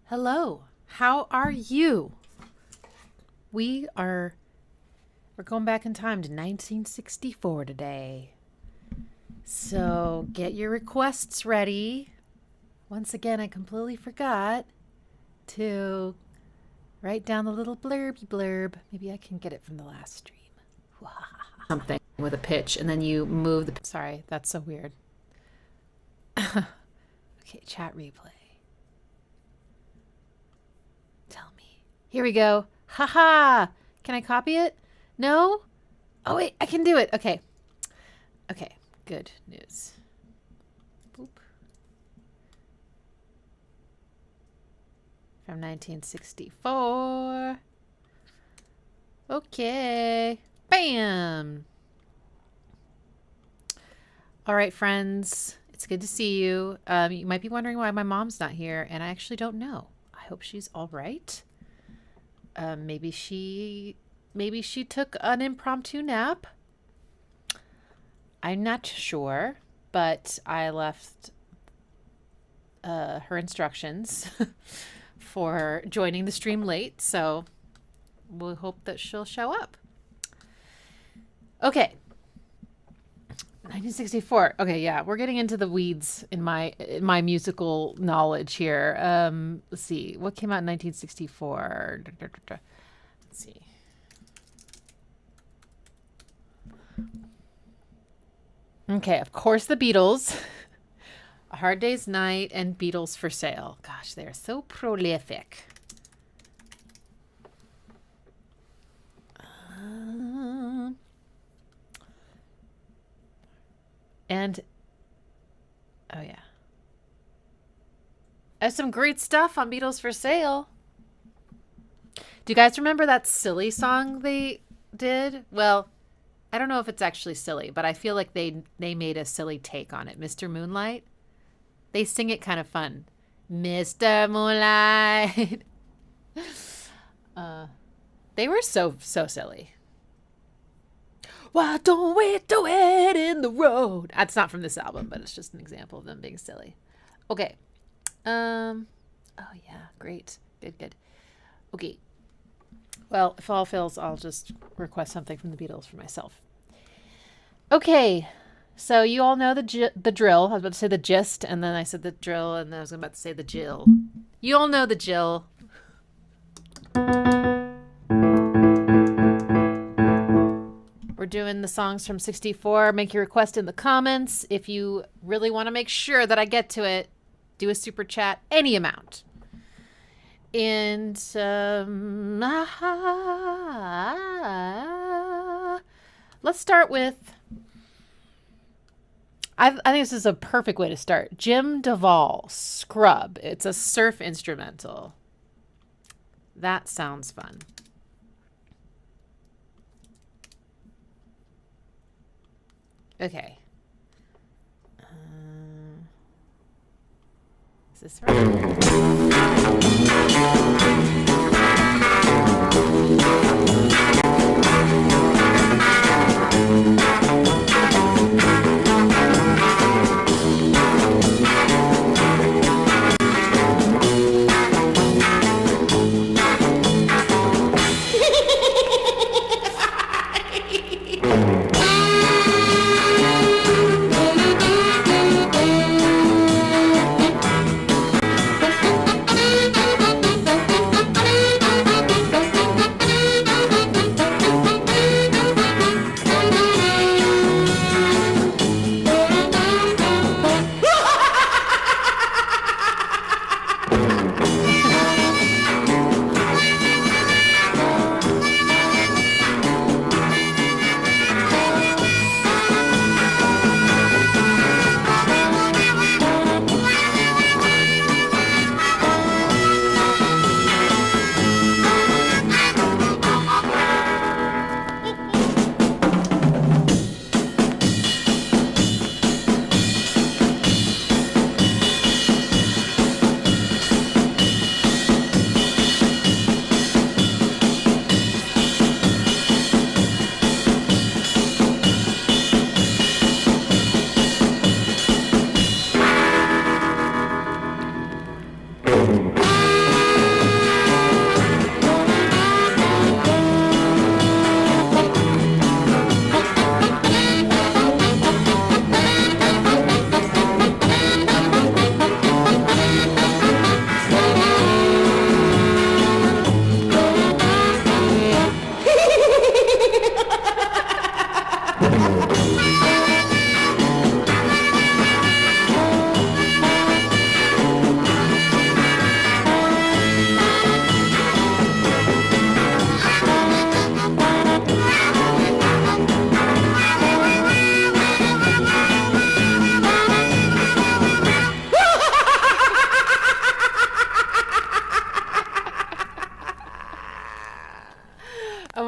Hello, how are you? We're going back in time to 1964 today. So get your requests ready. Once again, I completely forgot to write down the little blurby blurb. Maybe I can get it from the last stream. Something with a pitch, and then you move the... Sorry, that's so weird. Okay, chat replay. Tell me. Here we go. Haha! Can I copy it? No? Oh, wait, I can do it. Okay. Okay, good news. Boop. From 1964. Okay. Bam! All right, friends. It's good to see you. You might be wondering why my mom's not here, and I actually don't know. I hope she's all right. Maybe she took an impromptu nap. I'm not sure, but I left her instructions for joining the stream late, so we'll hope that she'll show up. Okay. 1964. Okay, yeah, we're getting into the weeds in my musical knowledge here. Let's see. What came out in 1964? Let's see. Okay, of course, the Beatles. A Hard Day's Night and Beatles for Sale. Gosh, they're so prolific. And, oh yeah. There's some great stuff on Beatles for Sale. Do you guys remember that silly song they did? Well, I don't know if it's actually silly, but I feel like they made a silly take on it. Mr. Moonlight. They sing it kind of fun. Mr. Moonlight. They were so silly. Why don't we do it in the road? That's not from this album, but it's just an example of them being silly. Okay. Oh yeah, great. Good. Okay. Well, if all fails, I'll just request something from the Beatles for myself. Okay. So you all know the drill. I was about to say the gist, and then I said the drill, and then I was about to say the Jill. You all know the Jill. We're doing the songs from 64. Make your request in the comments. If you really want to make sure that I get to it, do a super chat, any amount. And let's start with, I think this is a perfect way to start. Jim Doval, Scrub. It's a surf instrumental. That sounds fun. Okay. Is this right?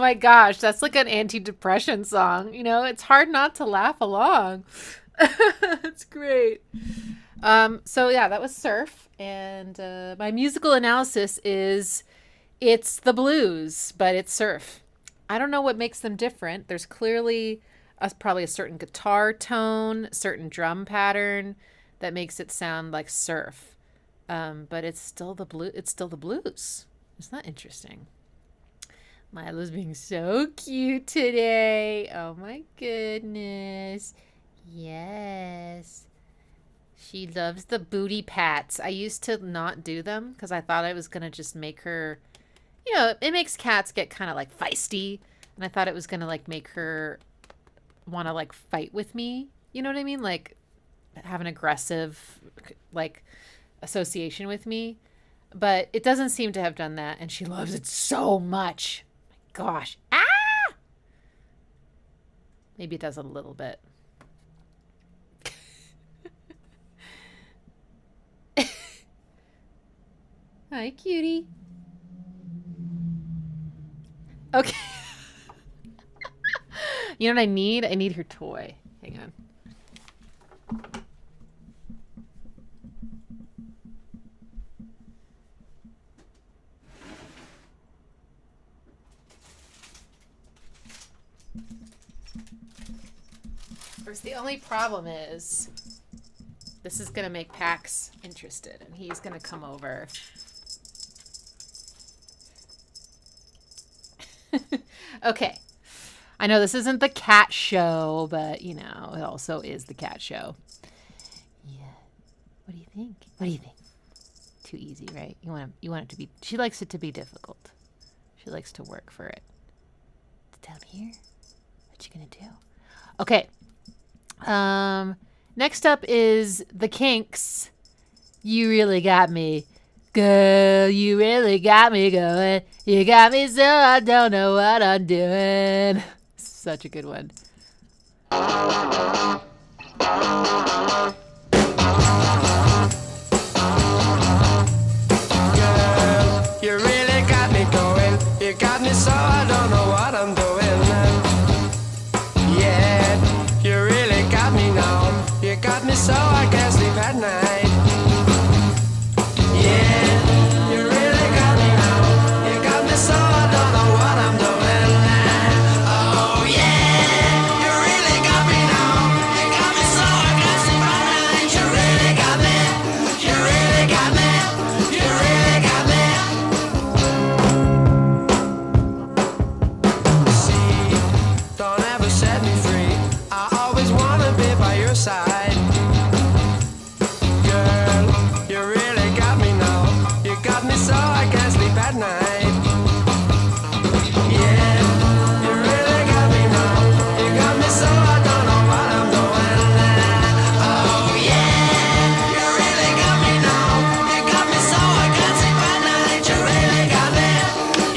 my gosh, that's like an anti-depression song. You know, it's hard not to laugh along. It's great. So yeah, that was Surf, and my musical analysis is it's the blues, but it's Surf. I don't know what makes them different. There's clearly probably a certain guitar tone, certain drum pattern that makes it sound like Surf. But it's still the blue. It's still the blues. Isn't that interesting? Milo's being so cute today. Oh my goodness. Yes. She loves the booty pats. I used to not do them because I thought I was going to just make her, you know, it makes cats get kind of like feisty. And I thought it was going to like make her want to like fight with me. You know what I mean? Like have an aggressive like association with me. But it doesn't seem to have done that. And she loves it so much. My gosh. Ah! Maybe it does a little bit. Hi, cutie. Okay. You know what I need? I need her toy. Hang on. Of course, the only problem is this is going to make Pax interested, and he's going to come over. Okay. I know this isn't the cat show, but, you know, it also is the cat show. Yeah. What do you think? What do you think? Too easy, right? You want it to be... She likes it to be difficult. She likes to work for it. It's down here? What you gonna do? Okay. Next up is the Kinks. You really got me. Girl, you really got me going. You got me so I don't know what I'm doing. Such a good one. Girl, you really got me going. You got me so I don't know what I'm doing. Yeah, you really got me now. You got me so I can't sleep at night. Yeah, you really got me now. You got me so I don't know what I'm doing. Oh yeah, you really got me now. You got me so I can't sleep at night. You really got me. You really got me. You really got me. See, don't ever set me free. I always wanna be by your side. So I can't sleep at night. Yeah, you really got me now. You got me so I don't know what I'm doing. Oh yeah, you really got me now. You got me so I can't sleep at night. You really got me.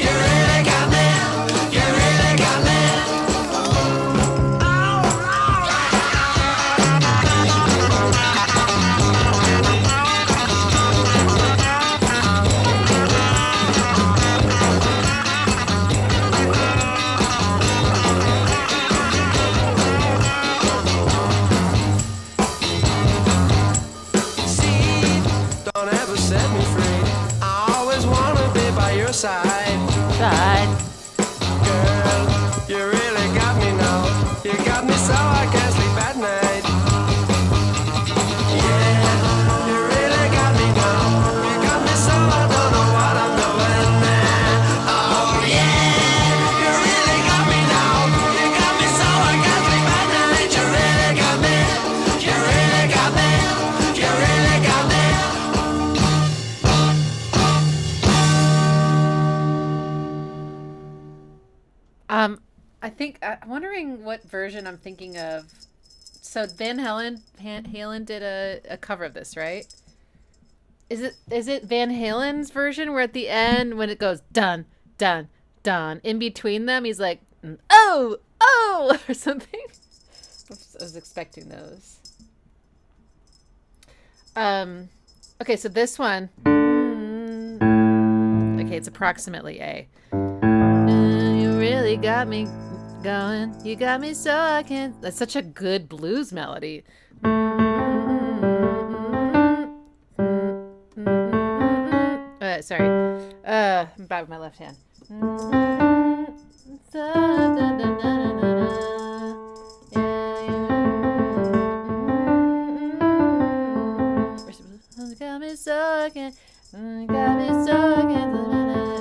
You really got me. You really got me. Side. Girl, you really got me now. You got me so I can't sleep at night. Yeah, you really got me now. You got me so I don't know what I'm doing. Oh yeah, you really got me now. You got me so I can't sleep at night. You really got me. You really got me. You really got me. I think I'm wondering what version I'm thinking of. So Van Halen did a cover of this, right? Is it Van Halen's version where at the end when it goes dun dun dun in between them he's like oh or something? I was expecting those. Okay, so this one. Okay, it's approximately A. You really really got me going. You got me so I can't. That's such a good blues melody. Sorry. I'm bad with my left hand.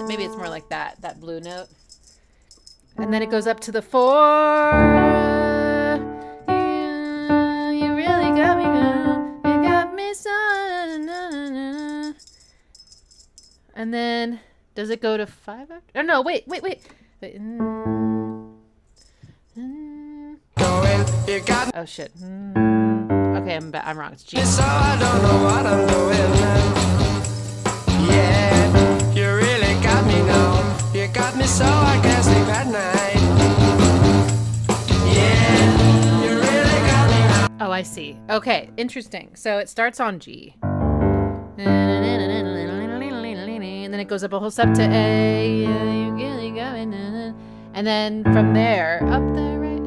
Maybe it's more like that blue note. And then it goes up to the 4. You really got me now. You got me so. And then does it go to 5 after? Oh no, wait. Oh shit. Okay, I'm wrong. It's G. So I don't know what I'm doing. Yeah, you really got me now. You got me so I can't sleep at night. Yeah, you really got me now. Oh, I see. Okay, interesting. So it starts on G. And then it goes up a whole step to A. Yeah, you really got me now. And then from there, up there, right? You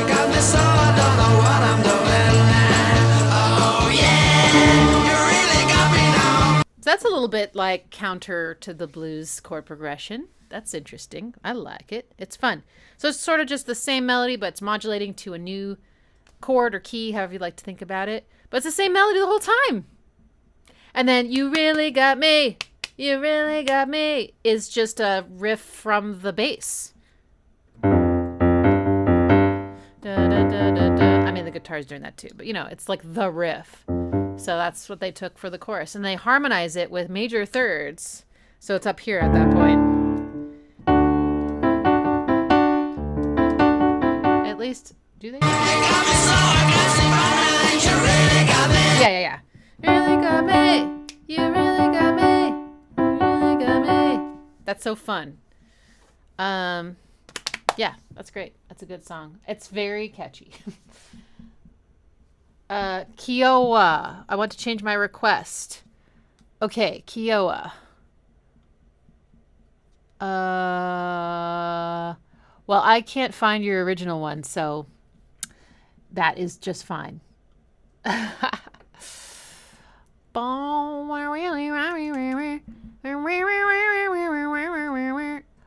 got me so I don't know what I'm doing. Oh yeah, you really got me now. So that's a little bit like counter to the blues chord progression. That's interesting. I like it. It's fun. So it's sort of just the same melody, but it's modulating to a new chord or key, however you like to think about it. But it's the same melody the whole time. And then you really got me. You really got me is just a riff from the bass. Da, da, da, da, da. I mean, the guitar's doing that too, but you know, it's like the riff. So that's what they took for the chorus. And they harmonize it with major thirds. So it's up here at that point. At least, do they? Yeah. You really got me. You really got me. You really got me. That's so fun. Yeah, that's great. That's a good song. It's very catchy. Kiowa. I want to change my request. Okay, Kiowa. Well, I can't find your original one, so that is just fine.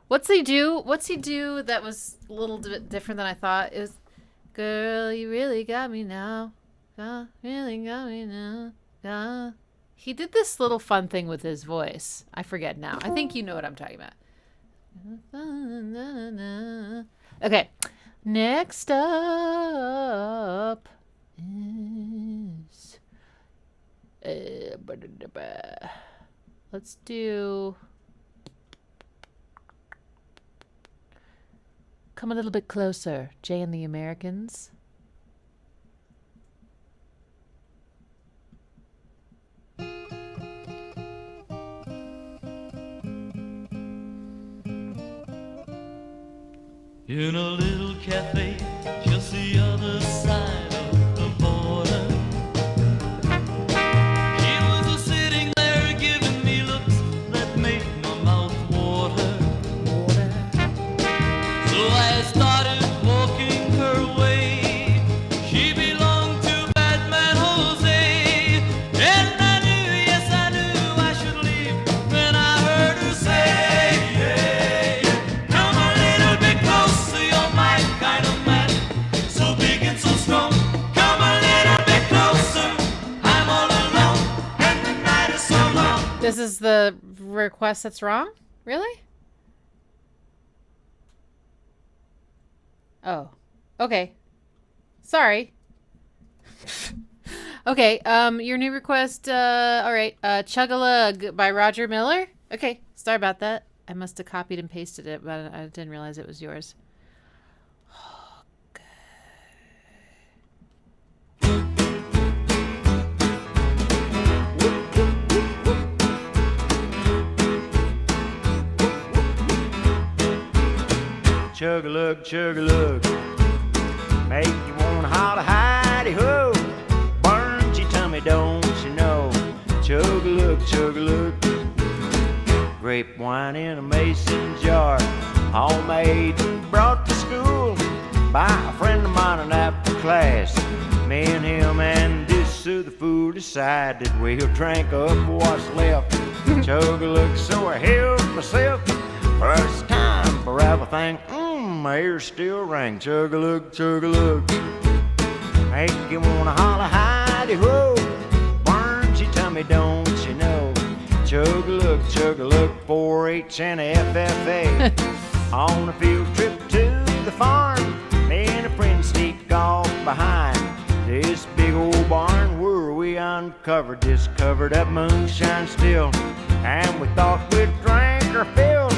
What's he do? What's he do that was a little bit different than I thought? It was, girl, you really got me now. Really got me now. He did this little fun thing with his voice. I forget now. I think you know what I'm talking about. Okay. Next up is... let's do... Come a little bit closer. Jay and the Americans. In a little cafe just the other side of the border, she was sitting there giving me looks that made my mouth water. So I started walking her way. She belonged to Batman Jose, and I knew, yes I knew I should leave when I heard her say, hey, come a little bit closer, you're my kind of man, so big and so strong. Come a little bit closer, I'm all alone, and the night is so long. This is the request that's wrong? Really? Oh, okay. Sorry. Okay, your new request, all right, Chug-a-Lug by Roger Miller. Okay, sorry about that. I must have copied and pasted it, but I didn't realize it was yours. Chug-a-lug, chug-a-lug, make you wanna holler, hidey-ho. Burns your tummy, don't you know? Chug-a-lug, chug-a-lug, grape wine in a mason jar, homemade from class. Me and him and this the fool decided we'll drink up what's left. Chug a look, so I held myself. First time for everything. My ears still ring. Chug a look, chug a look. Make you wanna holler, hidey ho. Burns your tummy, don't you know? Chug a look, 4-H and a FFA. On a field trip to the farm, me and a friend sneaked off behind this big old barn where we uncovered this covered up moonshine still. And we thought we'd drink our fill.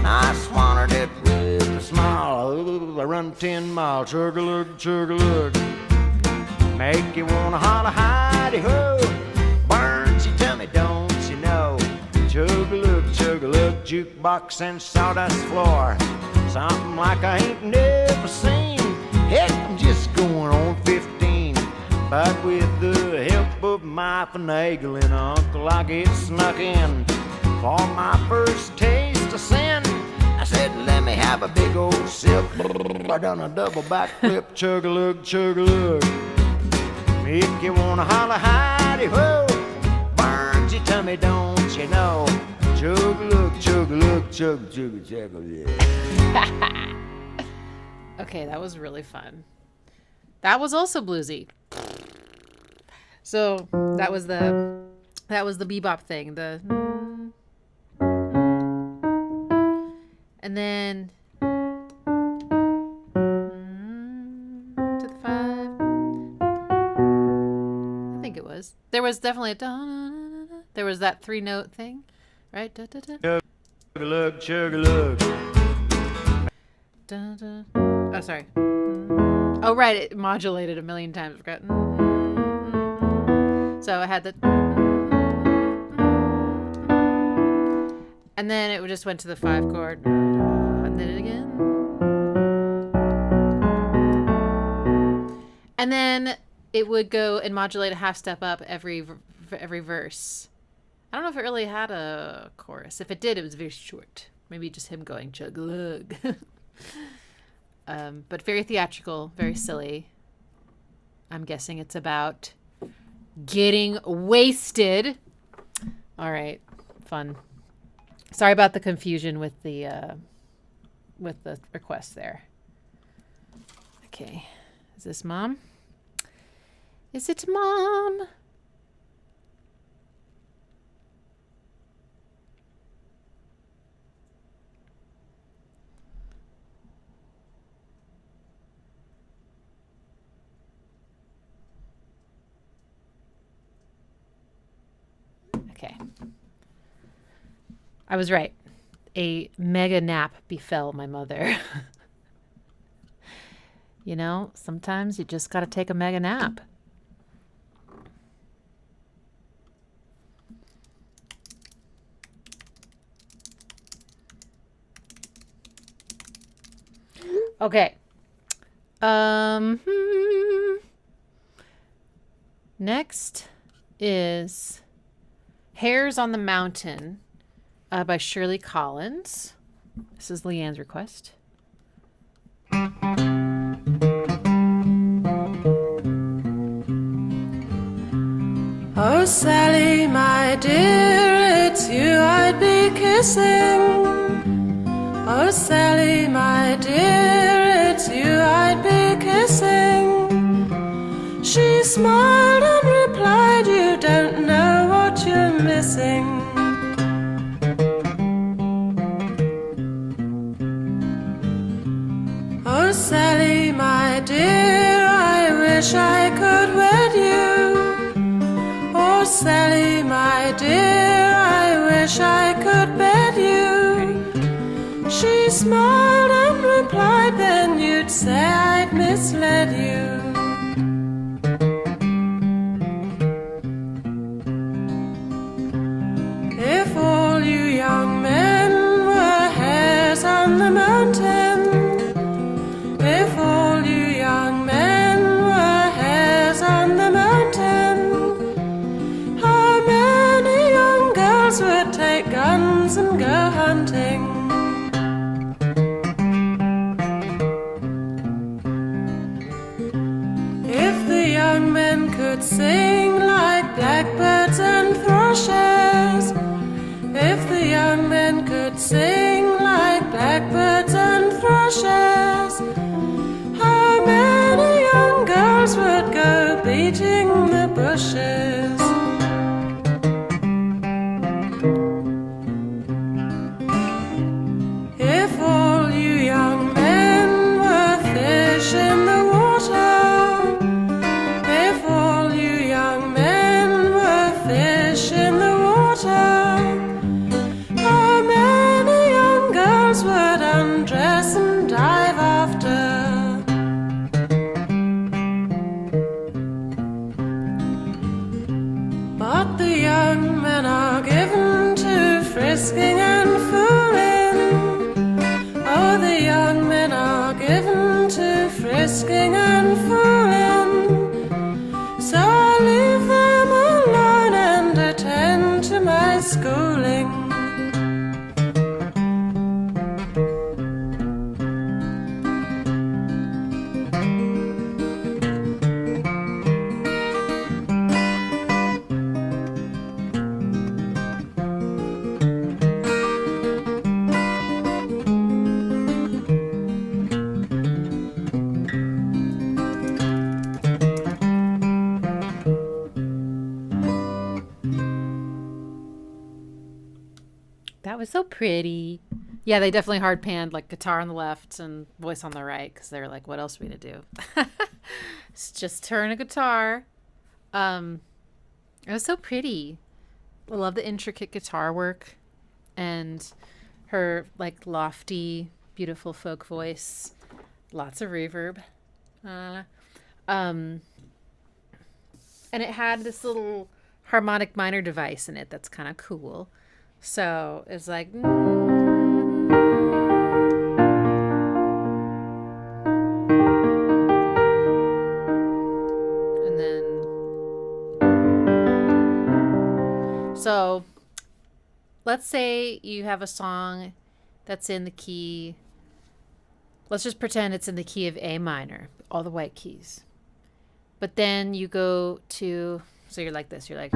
I swallowed it with a smile. I run 10 miles, chug a look, make you wanna holler, hidey ho. Burns your tummy, don't you know? Chug a look, jukebox and sawdust floor. Something like I ain't never seen. Heck, I'm just going on 15. But with the help of my finagling uncle, I get snuck in. For my first taste of sin, I said, let me have a big old sip. I done a double backflip, chug a look. Make you wanna holler, hidey ho. Burns your tummy, don't you know? Chug a look, chug. Okay, that was really fun. That was also bluesy. So that was the bebop thing. And then to the 5. I think it was. There was definitely a there was that 3-note thing, right? Da, da, da. Chug a look. Da, da. Oh, sorry. Oh, right. It modulated a million times. Forgot. So I had the. And then it just went to the 5 chord. And then it again. And then it would go and modulate a half step up every verse. I don't know if it really had a chorus. If it did, it was very short. Maybe just him going chug-a-lug. But very theatrical, very silly. I'm guessing it's about getting wasted. All right, fun. Sorry about the confusion with the request there. Okay, is this Mom? Is it Mom? Okay. I was right. A mega nap befell my mother. You know, sometimes you just got to take a mega nap. Okay. Next is Hares on the Mountain by Shirley Collins. This is Leanne's request. Oh, Sally, my dear, it's you I'd be kissing. Oh, Sally, my dear, it's you I'd be kissing. She smiled and replied, you don't know what you're missing. Oh, Sally, my dear, I wish I could wed you. Oh, Sally, my dear, I wish I could bed you. She smiled and replied, then you'd say I'd misled you. If all you young men were hares on the mountain, if all you young men were hares on the mountain, how many young girls would take guns and go hunting? could sing like blackbirds and thrushes, if the young men could sing like blackbirds and thrushes, how many young girls would go beating the bushes? If all you young men were fish in the water, if all you young men were fish in the water, how many young girls would undress and dive after? But the young men are given to frisking and fooling. Oh, the young men are given to frisking and fooling. So I leave them alone and attend to my schooling. That was so pretty. Yeah, they definitely hard panned like guitar on the left and voice on the right because they were like, what else are we gonna do? It's just her and a guitar. It was so pretty. I love the intricate guitar work and her like lofty, beautiful folk voice. Lots of reverb. And it had this little harmonic minor device in it that's kind of cool. So it's like, and then, so let's say you have a song that's in the key, let's just pretend it's in the key of A minor, all the white keys. But then you go to, so you're like this, you're like,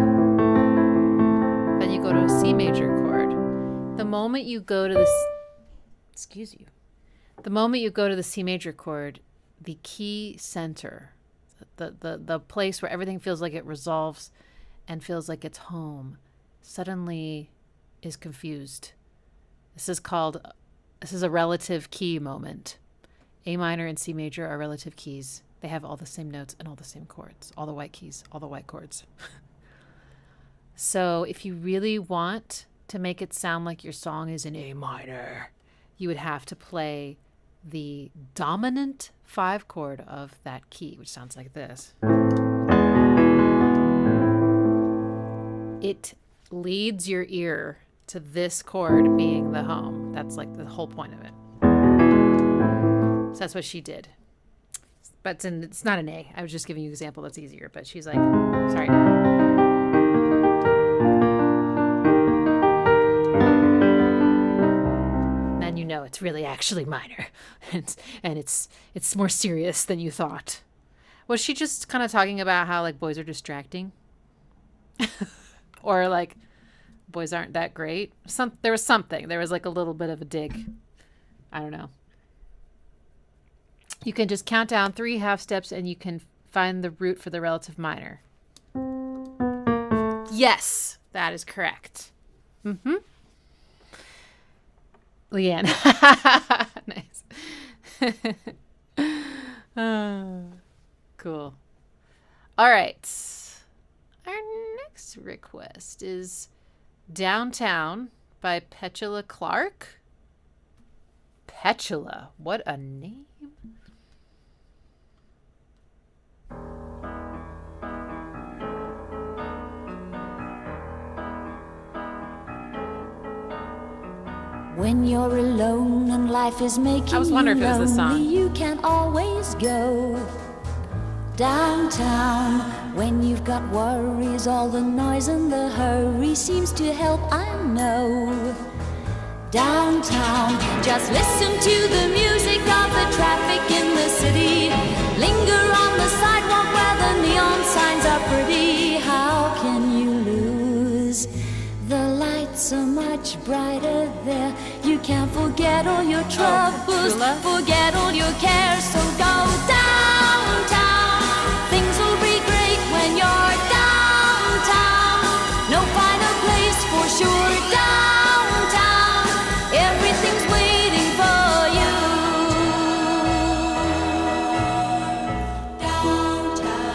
then you go to a C major chord. The moment you go to the moment you go to the C major chord, the key center, the place where everything feels like it resolves and feels like it's home, suddenly is confused. This is a relative key moment. A minor and C major are relative keys. They have all the same notes and all the same chords, all the white keys, all the white chords. So if you really want to make it sound like your song is in A minor, you would have to play the dominant 5 chord of that key, which sounds like this. It leads your ear to this chord being the home. That's like the whole point of it. So that's what she did. But it's not an A. I was just giving you an example that's easier. But she's like, sorry. Then you know it's really actually minor. and it's more serious than you thought. Was she just kind of talking about how like boys are distracting? Or like boys aren't that great? There was something. There was like a little bit of a dig. I don't know. You can just count down 3 half steps and you can find the root for the relative minor. Yes, that is correct. Mm-hmm. Leanne. Nice. Cool. All right. Our next request is Downtown by Petula Clark. Petula. What a name. When you're alone and life is making I was wondering you if it was this lonely, song. you can't always go downtown. When you've got worries, all the noise and the hurry seems to help, I know. Downtown, just listen to the music of the traffic in the city. Linger on the sidewalk where the neon signs are forget all your troubles, Petula? forget all your cares. So go downtown. Things will be great when you're downtown. No finer place for sure. Downtown, everything's waiting for you. Downtown.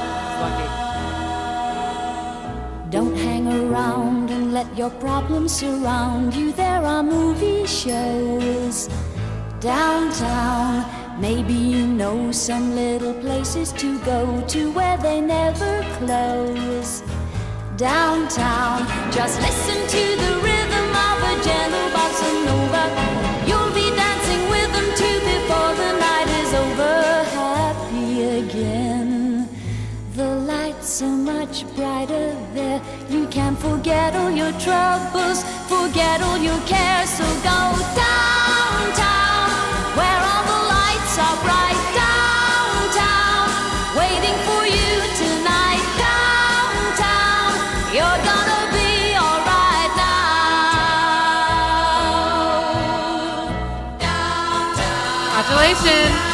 Don't hang around and let your problems surround you. There are movie shows downtown. Maybe you know some little places to go to where they never close. Downtown, just listen to the rhythm of a gentle bossa nova. You'll be dancing with them too before the night is over. Happy again. The lights so much brighter there. You can forget all your troubles, forget all your cares. So go downtown, where all the lights are bright. Downtown, waiting for you tonight. Downtown, you're gonna be alright now. Downtown. Congratulations.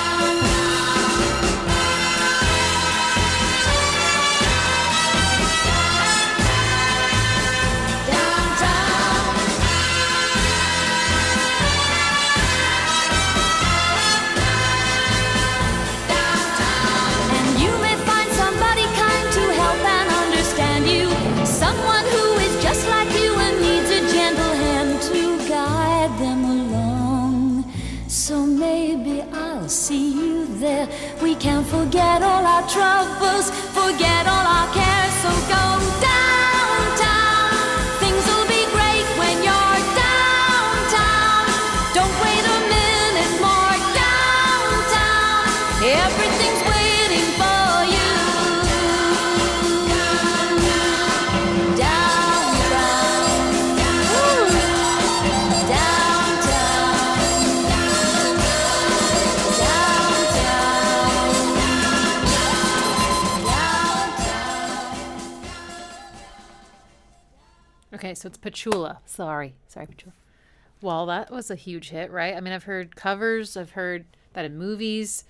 And you may find somebody kind to help and understand you. Someone who is just like you and needs a gentle hand to guide them along. So maybe I'll see you there. We can forget all our troubles, forget all our cares. So go downtown. Things will be great when you're downtown. Don't wait a minute more. Downtown, everything's waiting for you. Downtown. Woo. Downtown. Okay, so it's Petula. Sorry, Petula. Well, that was a huge hit, right? I mean, I've heard covers, I've heard that in movies.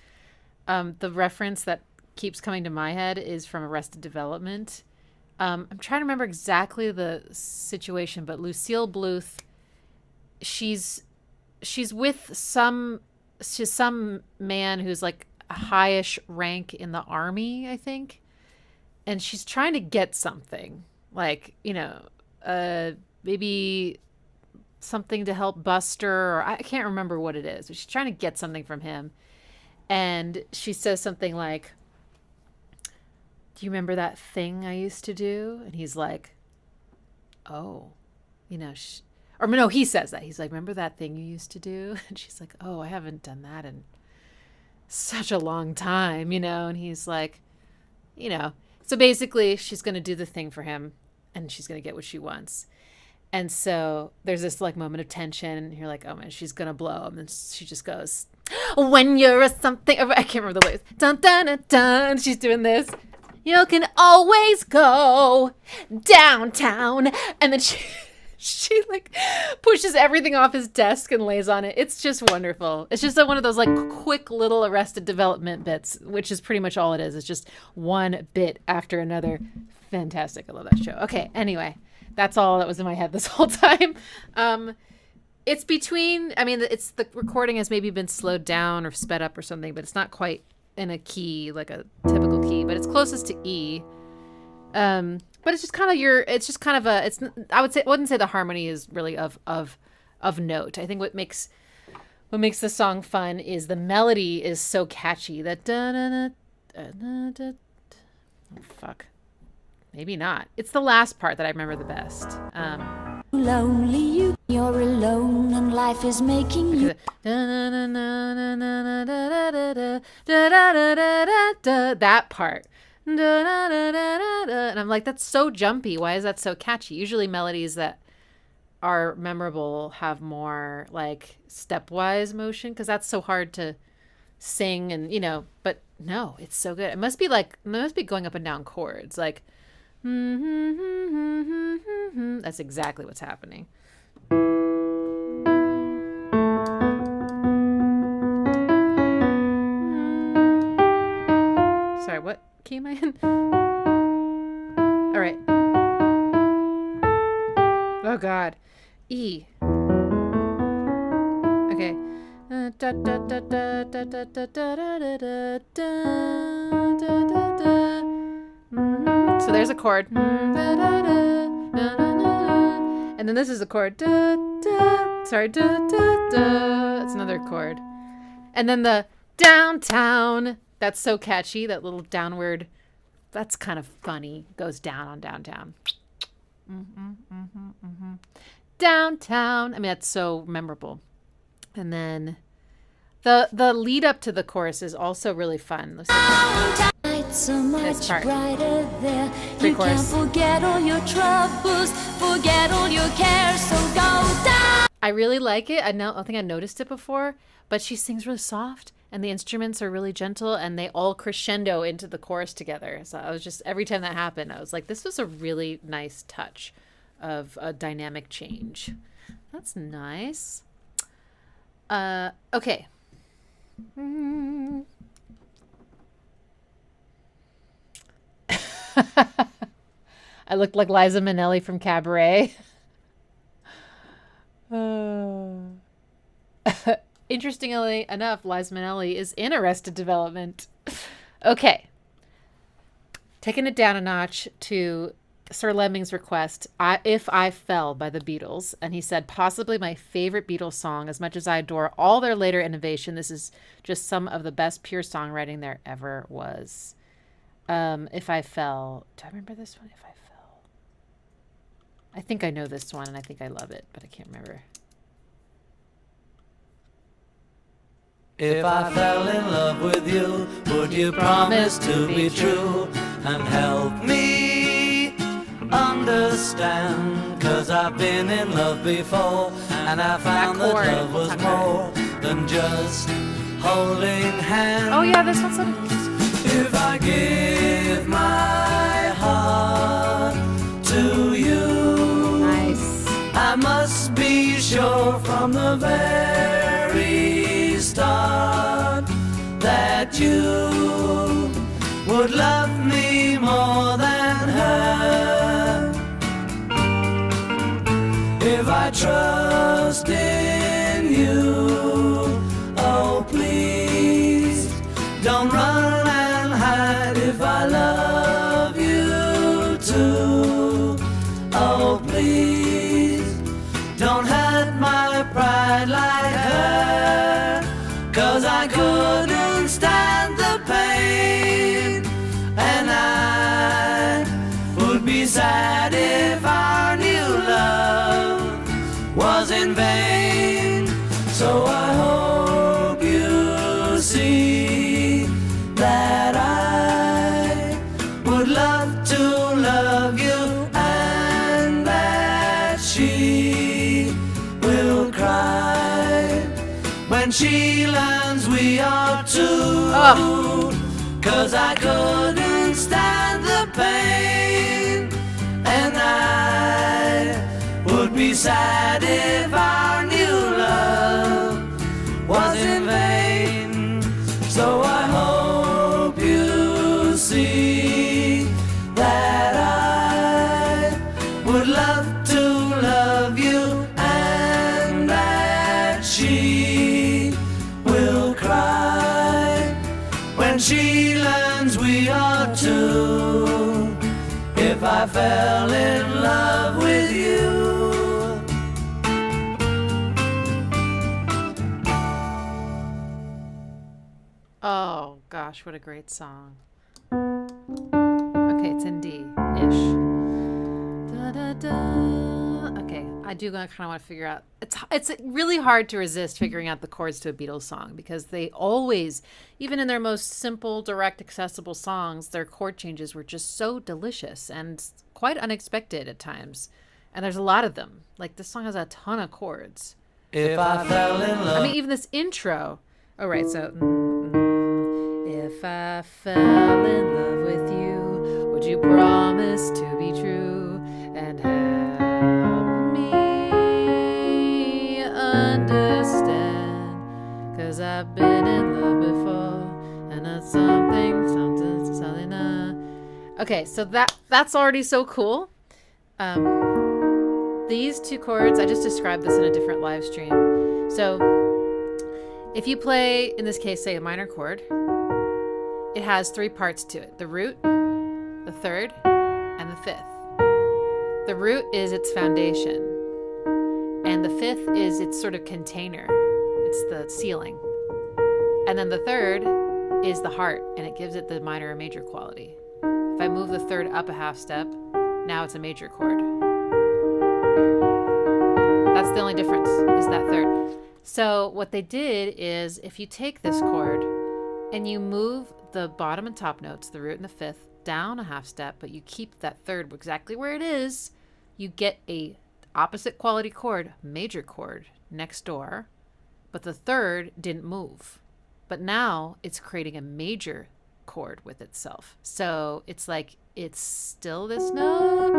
The reference that keeps coming to my head is from Arrested Development. I'm trying to remember exactly the situation, but Lucille Bluth, she's with some man who's like a highish rank in the army, I think, and she's trying to get something, like, maybe something to help Buster, or I can't remember what it is, but she's trying to get something from him. And she says something like, "Do you remember that thing I used to do?" And he's like, "Oh, or no, he says that. He's like, "Remember that thing you used to do?" And she's like, "Oh, I haven't done that in such a long time, And he's like, So basically, she's going to do the thing for him, and she's going to get what she wants. And so there's this like moment of tension, and you're like, oh man, she's going to blow him. And she just goes, "When you're a something," I can't remember the lyrics. Dun, dun, dun, dun. She's doing this. "You can always go downtown." And then she like pushes everything off his desk and lays on it. It's just wonderful. It's just one of those like quick little Arrested Development bits, which is pretty much all it is. It's just one bit after another. Fantastic. I love that show. Okay, anyway, that's all that was in my head this whole time. It's between, it's the recording has maybe been slowed down or sped up or something, but it's not quite in a key, like a typical key, but it's closest to E. But it's just kind of I wouldn't say the harmony is really of note. I think what makes the song fun is the melody is so catchy that fuck. Maybe not. It's the last part that I remember the best. Lonely, you're alone and life is making you. That part. And I'm like, that's so jumpy. Why is that so catchy? Usually melodies that are memorable have more like stepwise motion, because that's so hard to sing and but no, it's so good. It must be going up and down chords, like that's exactly what's happening. Sorry, what key am I in? All right. Oh God, E. Okay. So there's a chord. And then this is a chord. Sorry. It's another chord. And then the downtown. That's so catchy. That little downward. That's kind of funny. Goes down on downtown. Downtown. I mean, that's so memorable. And then the lead up to the chorus is also really fun. Listen to It's so much part. brighter there. You can Pre-chorus. forget all your troubles, forget all your cares, so go down. I really like it. I think I noticed it before, but she sings really soft and the instruments are really gentle and they all crescendo into the chorus together. So I was just, every time that happened, I was like, this was a really nice touch of a dynamic change. That's nice. Okay. I looked like Liza Minnelli from Cabaret. Interestingly enough, Liza Minnelli is in Arrested Development. Okay. Taking it down a notch to Sir Lemming's request, If I Fell by the Beatles. And he said, possibly my favorite Beatles song. As much as I adore all their later innovation, this is just some of the best pure songwriting there ever was. If I Fell. Do I remember this one? If I Fell. I think I know this one and I think I love it, but I can't remember. If I fell in love with you, would you promise to be true and help me understand? 'Cause I've been in love before and I found that chord. love was Okay. more than just holding hands. Oh yeah, this one's so... If I give my heart to you, Nice. I must be sure from the very start that you would love me more than her. If I trust in you, oh please don't run and hide. If I love you too, oh please don't hurt my pride like her. 'Cause I couldn't stand the pain, and I would be sad if our new love was in vain. So I hope you see that I would love to love you, and that she will cry when she learns we are two. 'Cause I couldn't stand the pain, and I would be sad if our new love was in vain. So I hope you see that I would love to love you, and that she will cry when she learns we are two. If I fell in love with you. Oh gosh, what a great song. Okay, it's in D-ish. Da, da, da. Okay, I do kind of want to figure out. It's really hard to resist figuring out the chords to a Beatles song because they always, even in their most simple, direct, accessible songs, their chord changes were just so delicious and quite unexpected at times. And there's a lot of them. Like this song has a ton of chords. If I fell in love. I mean, even this intro. Oh, right. So, if I fell in love with you, would you promise to be true and help me understand? 'Cause I've been in love before, and that's something Okay, so that's already so cool. These two chords, I just described this in a different live stream. So if you play, in this case, say a minor chord, it has 3 parts to it: the root, the third, and the fifth. The root is its foundation, and the fifth is its sort of container. It's the ceiling. And then the third is the heart, and it gives it the minor or major quality. If I move the third up a half step, now it's a major chord. That's the only difference, is that third. So what they did is, if you take this chord and you move the bottom and top notes, the root and the fifth, down a half step, but you keep that third exactly where it is, you get a opposite quality chord, major chord, next door, but the third didn't move. But now it's creating a major chord with itself. So it's like, it's still this note,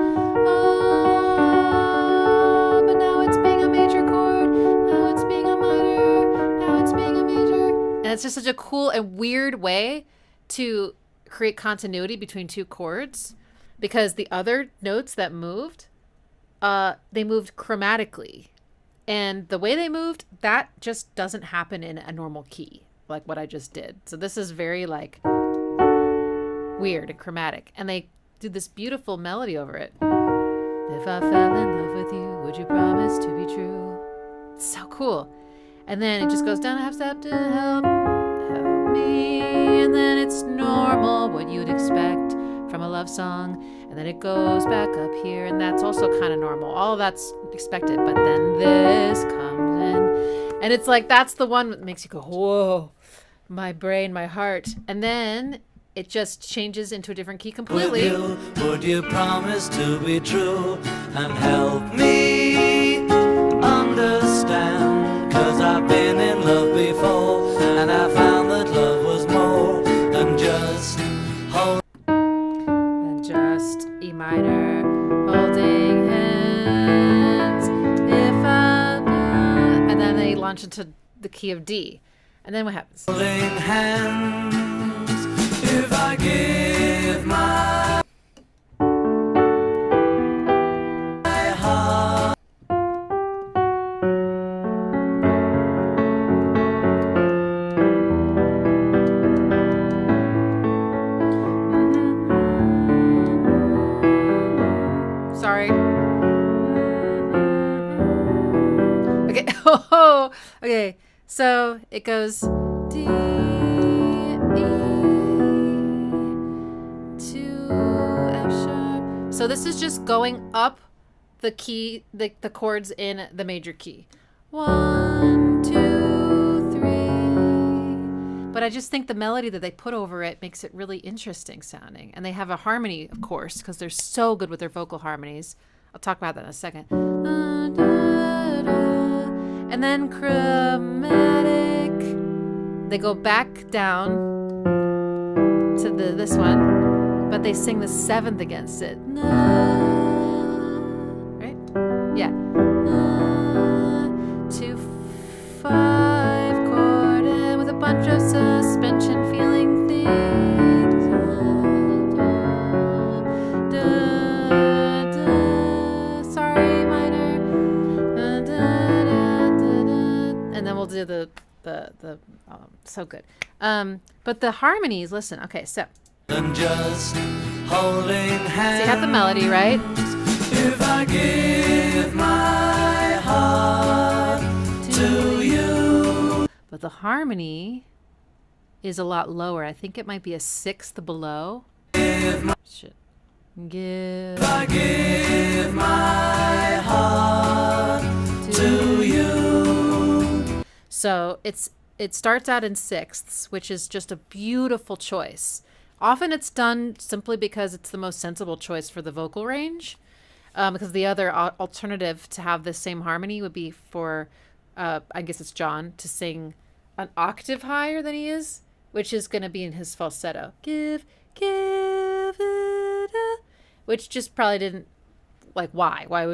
but now it's being a major chord, now it's being a minor, now it's being a major. And it's just such a cool and weird way to create continuity between two chords, because the other notes that moved, they moved chromatically. And the way they moved, that just doesn't happen in a normal key, like what I just did. So this is very like weird and chromatic. And they do this beautiful melody over it. If I fell in love with you, would you promise to be true? It's so cool. And then it just goes down a half step to help me. And then it's normal, what you'd expect from a love song. And then it goes back up here, and that's also kind of normal. All of that's expected, but then this comes in. And it's like, that's the one that makes you go, whoa, my brain, my heart. And then it just changes into a different key completely. Would you promise to be true and help me understand? 'Cause I've been in love before, and I found that love was more than just hold. Than just E minor, holding hands. If I knew. And then they launch into the key of D. And then what happens? Holding hands. If I give my heart. Sorry. Okay. Oh, okay. So it goes D, E, to F sharp. So this is just going up the key, the chords in the major key. 1, 2, 3. But I just think the melody that they put over it makes it really interesting sounding. And they have a harmony, of course, because they're so good with their vocal harmonies. I'll talk about that in a second. And then chromatic. They go back down to this one, but they sing the seventh against it. Right? Yeah. 2, 5 chord, and with a bunch of suspension feeling things. Sorry, minor. And then we'll do the so good. But the harmonies, listen. Okay, so Just holding hands. so you have the melody, right? If I give my heart to you. But the harmony is a lot lower. I think it might be a sixth below. Shit. Give. If I give my heart to you. So it starts out in sixths, which is just a beautiful choice. Often it's done simply because it's the most sensible choice for the vocal range. Because the other alternative to have the same harmony would be for, I guess it's John, to sing an octave higher than he is, which is going to be in his falsetto. Give it a, which just probably didn't, like, why? Why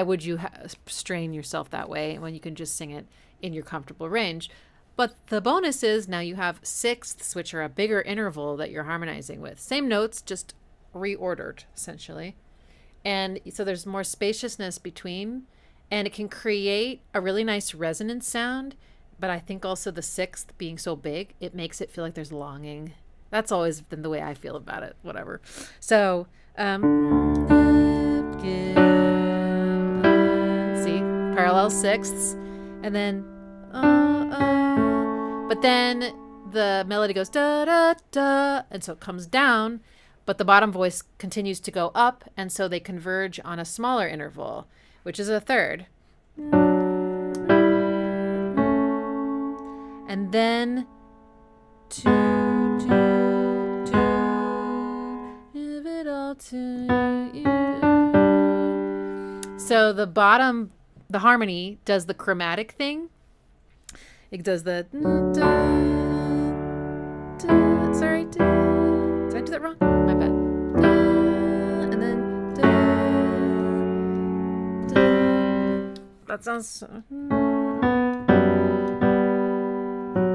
would you strain yourself that way when you can just sing it in your comfortable range? But the bonus is now you have sixths, which are a bigger interval that you're harmonizing with. Same notes, just reordered essentially. And so there's more spaciousness between, and it can create a really nice resonance sound. But I think also the sixth being so big, it makes it feel like there's longing. That's always been the way I feel about it. Whatever. So, see, parallel sixths, and then, but then the melody goes da da da, and so it comes down, but the bottom voice continues to go up, and so they converge on a smaller interval, which is a third. And then give it all to you. So the bottom, the harmony does the chromatic thing. It does the sorry, did I do that wrong? My bad. And then that sounds.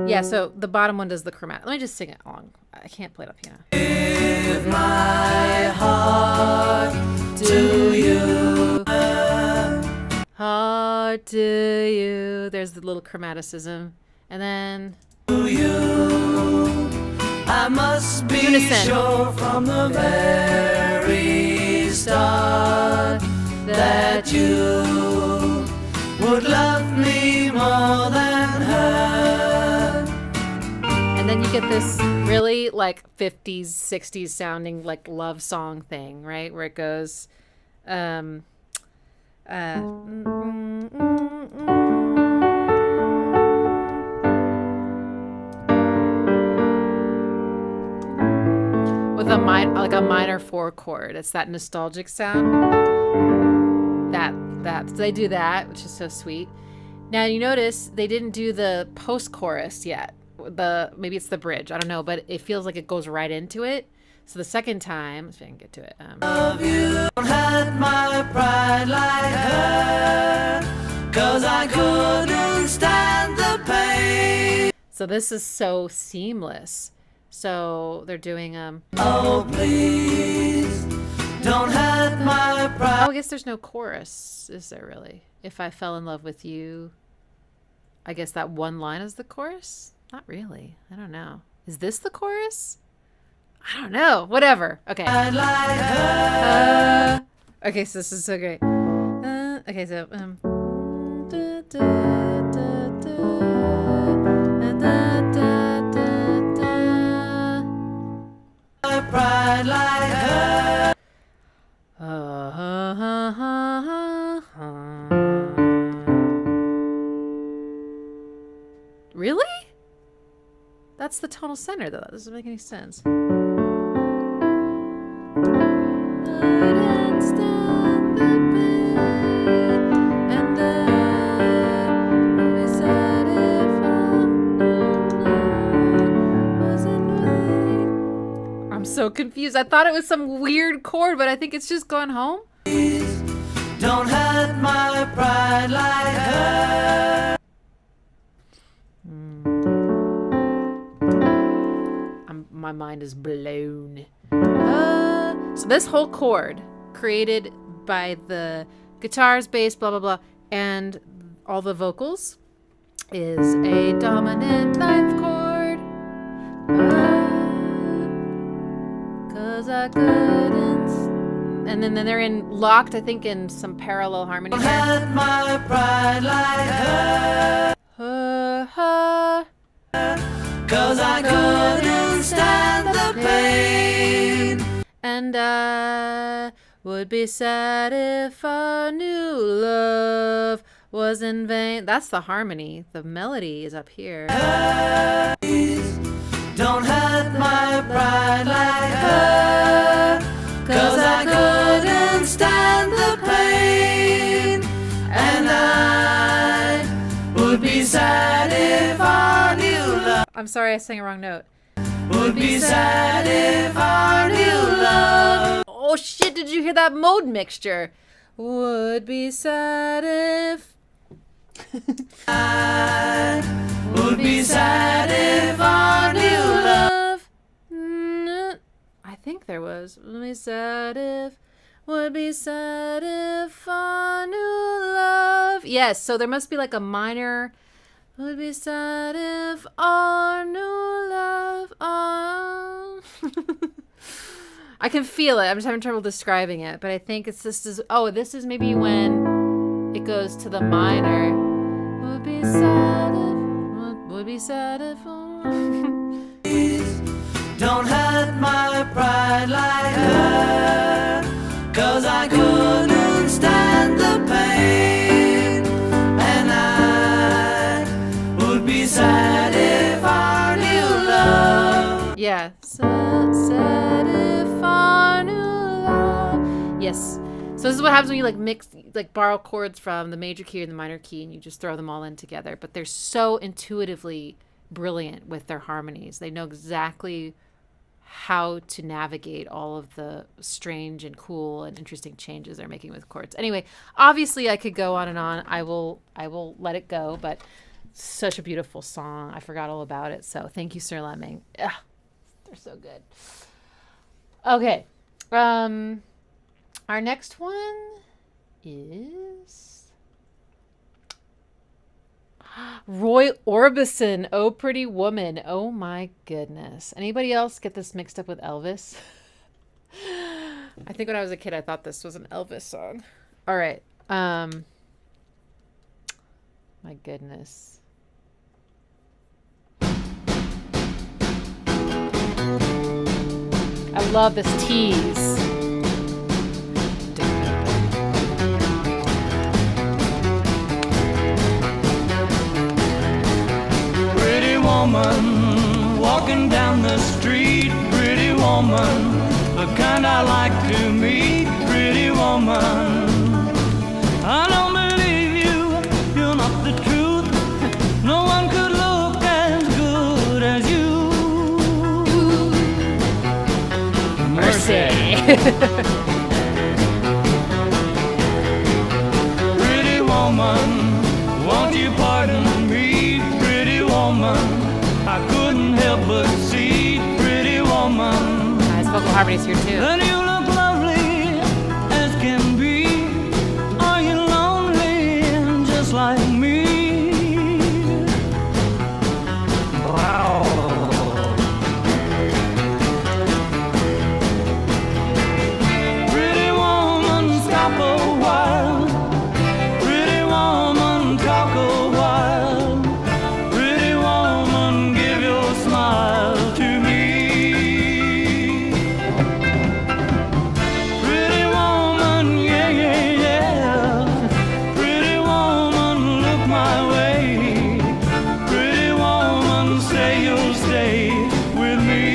Yeah, so the bottom one does the chromatic. Let me just sing it along. I can't play it on piano. Give my heart to you. Heart to you. There's the little chromaticism. And then To you. I must be Unison. sure from the very start that you would love me more than her. and then you get this really like 50s, 60s sounding like love song thing, right? Where it goes with a a minor 4 chord. It's that nostalgic sound. That so they do that, which is so sweet. Now you notice they didn't do the post-chorus yet. Maybe it's the bridge, I don't know, but it feels like it goes right into it. So the second time, let's see if I can get to it. Love you had my pride like her, 'cause I couldn't stand the pain. So this is so seamless. So they're doing Oh please, don't hurt my pride. oh, I guess there's no chorus, is there really? If I fell in love with you, I guess that one line is the chorus? Not really. I don't know. Is this the chorus? I don't know. Whatever. Okay. Like her. Okay, so this is so great. Okay, so My pride like her. Really? That's the tonal center, though. That doesn't make any sense. I'm so confused. I thought it was some weird chord, but I think it's just going home. Don't hurt my pride like her. My mind is blown. So this whole chord created by the guitars, bass, blah, blah, blah, and all the vocals is a dominant ninth chord. 'Cause I couldn't. And then they're locked, I think, in some parallel harmony. Don't hurt my pride like her. 'Cause I couldn't stand the pain. And I would be sad if our new love was in vain. That's the harmony. The melody is up here. Don't hurt my pride like her. 'Cause I couldn't stand the pain. And I would be sad if our new love I'm sorry, I sang a wrong note. would be sad if our new love. Oh shit, did you hear that mode mixture? Would be sad if... I would be sad if our new love. I think there was. Would be sad if our new love. Yes, so there must be like a minor. Would be sad if our new love. I can feel it. I'm just having trouble describing it, but I think it's this is. Oh, this is maybe when it goes to the minor. Would be sad if. Would be sad if. Don't hurt my pride like her, 'cause I couldn't stand the pain, and I would be sad if our new love. Yeah. Sad if our new love. Yes. So this is what happens when you like mix, like borrow chords from the major key and the minor key, and you just throw them all in together. But they're so intuitively brilliant with their harmonies. They know exactly how to navigate all of the strange and cool and interesting changes they're making with chords. Anyway, obviously I could go on and on. I will let it go, but such a beautiful song. I forgot all about it. So thank you, Sir Lemming. Ugh, they're so good. Okay. Our next one is Roy Orbison, Oh Pretty Woman. Oh my goodness. Anybody else get this mixed up with Elvis? I think when I was a kid I thought this was an Elvis song. All right. My goodness. I love this tease. Woman walking down the street, pretty woman, the kind I like to meet, pretty woman. I don't believe you, you're not the truth. No one could look as good as you. Mercy. Pretty woman, won't you pardon me, pretty woman? I couldn't help but see, pretty woman. Nice vocal harmonies here too. And you look lovely as can be. Are you lonely just like me? Wow. Pretty woman, stop a while. Pretty woman, talk a while. Pretty woman, give your smile to me. Pretty woman, yeah, yeah, yeah. Pretty woman, look my way. Pretty woman, say you'll stay with me.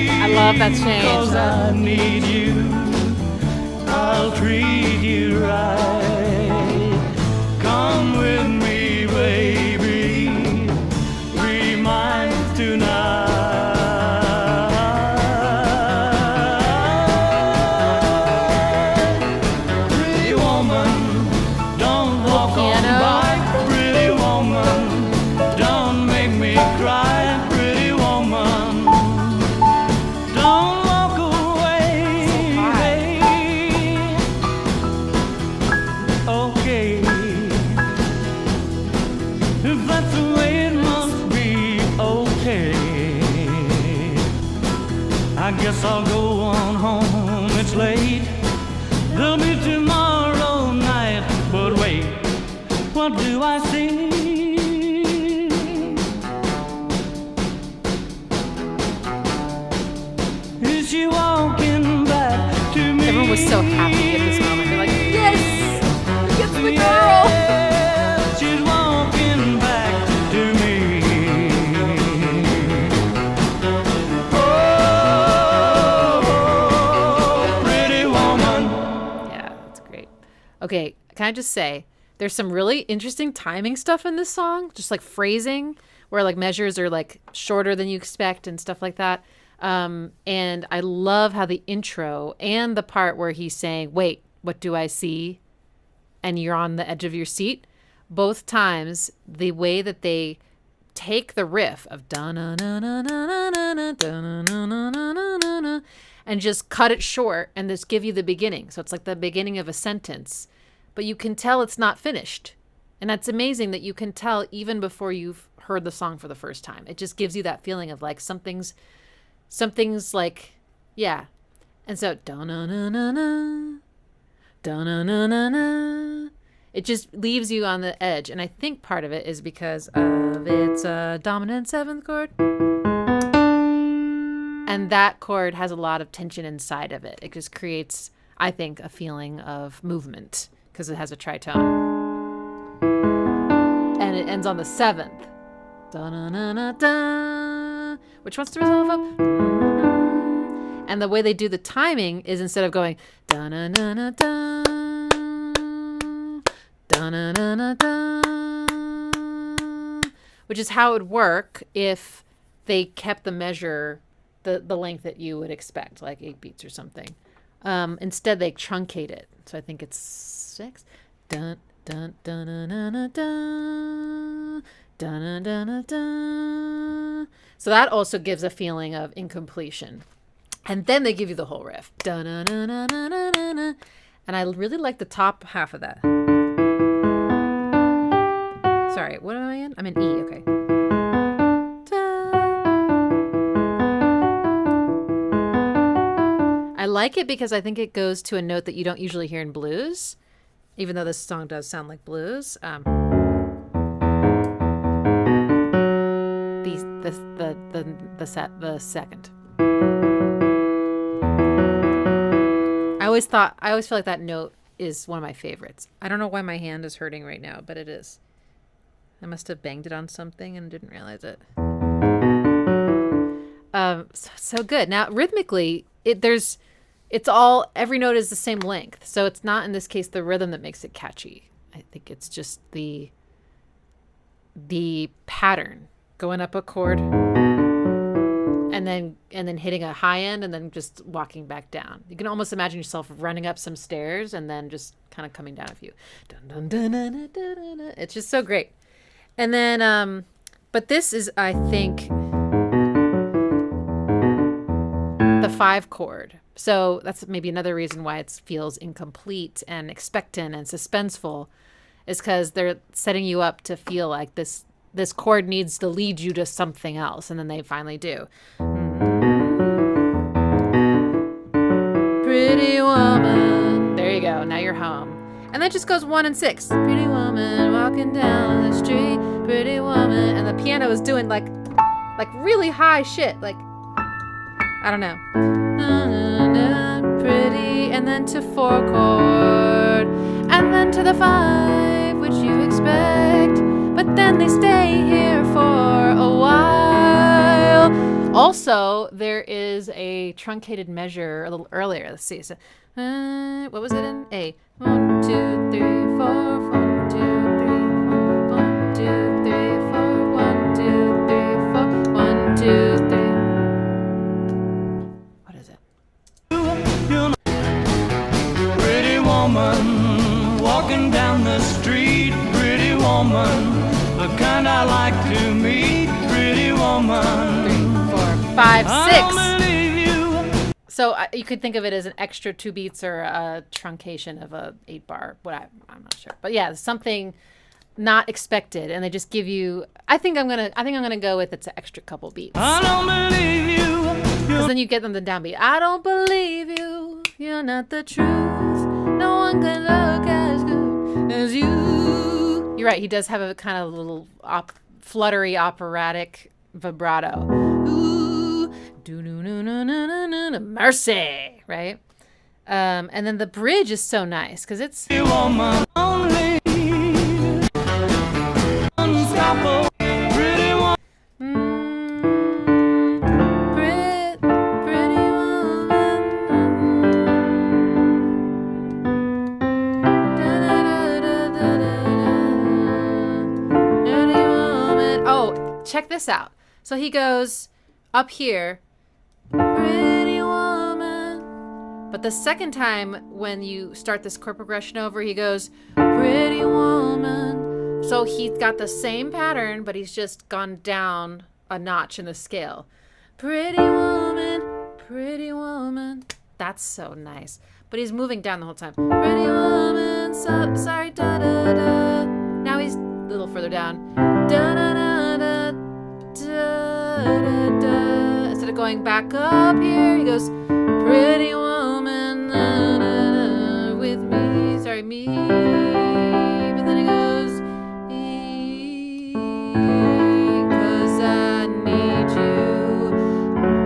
I love that change. 'Cause I need you, I'll treat you right. Come with me, baby, be mine tonight. Pretty woman, don't walk on Piano. by. Pretty woman, don't make me cry. Pretty woman, don't walk away, baby. Okay, if that's the way it must be, okay. I guess I'll go on home, it's late. There'll be tomorrow night, but wait, what do I see? Is she walking back to me? Everyone was so happy at this moment. They're like, yes! It's the girl! Yeah, she's walking back to me. Oh, pretty woman. Yeah, that's great. Okay, can I just say, there's some really interesting timing stuff in this song, just like phrasing, where like measures are like shorter than you expect and stuff like that. And I love how the intro and the part where he's saying, wait, what do I see? And you're on the edge of your seat. Both times, the way that they take the riff of and just cut it short and just give you the beginning. So it's like the beginning of a sentence, but you can tell it's not finished. And that's amazing that you can tell even before you've heard the song for the first time. It just gives you that feeling of like something's like, yeah. And so it just leaves you on the edge. And I think part of it is because of its dominant 7th chord. And that chord has a lot of tension inside of it. It just creates, I think, a feeling of movement because it has a tritone. And it ends on the 7th. Which wants to resolve up. And the way they do the timing is instead of going which is how it would work if they kept the measure the length that you would expect, like 8 beats or something. Instead, they truncate it. So I think it's 6. Dun, dun, dun, dun, dun, dun, dun, dun, dun, dun, dun. So that also gives a feeling of incompletion. And then they give you the whole riff. Dun, dun, dun, dun, dun, dun, dun. And I really like the top half of that. Sorry, what am I in? I'm in E, okay. I like it because I think it goes to a note that you don't usually hear in blues, even though this song does sound like blues. The second. I always feel like that note is one of my favorites. I don't know why my hand is hurting right now, but it is. I must have banged it on something and didn't realize it. So good. Now rhythmically, every note is the same length. So it's not in this case the rhythm that makes it catchy. I think it's just the pattern, going up a chord and then hitting a high end and then just walking back down. You can almost imagine yourself running up some stairs and then just kind of coming down a few. Dun, dun, dun, dun, dun, dun, dun, dun. It's just so great. And then but this is, I think, the 5 chord. So that's maybe another reason why it feels incomplete and expectant and suspenseful, is because they're setting you up to feel like this chord needs to lead you to something else, and then they finally do. Pretty woman. There you go. Now you're home. And then it just goes 1 and 6. Pretty woman walking down the street. Pretty woman. And the piano is doing like really high shit. Like, I don't know. Pretty. And then to 4 chord. And then to the 5, which you expect. But then they stay here for a while. Also, there is a truncated measure a little earlier. Let's see. So, what was it in? A. 1, 2, 3, 4. 1, 2, 3, 4. 1, 2, 3, 4. 1, 2, 3, 4. 1, 2, 3. What is it? Pretty woman walking down the street. Pretty woman, the kind I like to meet. Pretty woman. 3, 4, 5, 6. I don't believe you. So you could think of it as an extra 2 beats or a truncation of a 8 bar. I'm not sure, but yeah, something not expected, and they just give you. I think I'm gonna go with it's an extra couple beats. I don't believe you. Because then you get them the downbeat. I don't believe you. You're not the truth. No one can look as good as you. You're right. He does have a kind of little fluttery operatic vibrato. Ooh, mercy, right? And then the bridge is so nice because it's. Pretty woman only. Unstoppable. Pretty woman. Pretty woman. Pretty woman. Oh, check this out. So he goes up here, pretty woman. But the second time when you start this chord progression over, he goes, pretty woman, So he's got the same pattern, but he's just gone down a notch in the scale. Pretty woman, pretty woman. That's so nice. But he's moving down the whole time. Pretty woman, so, sorry, da da da. Now he's a little further down. Da da da da da da da. Instead of going back up here, he goes, pretty woman, na, na, na, with me, sorry, me. But then he goes, because I need you.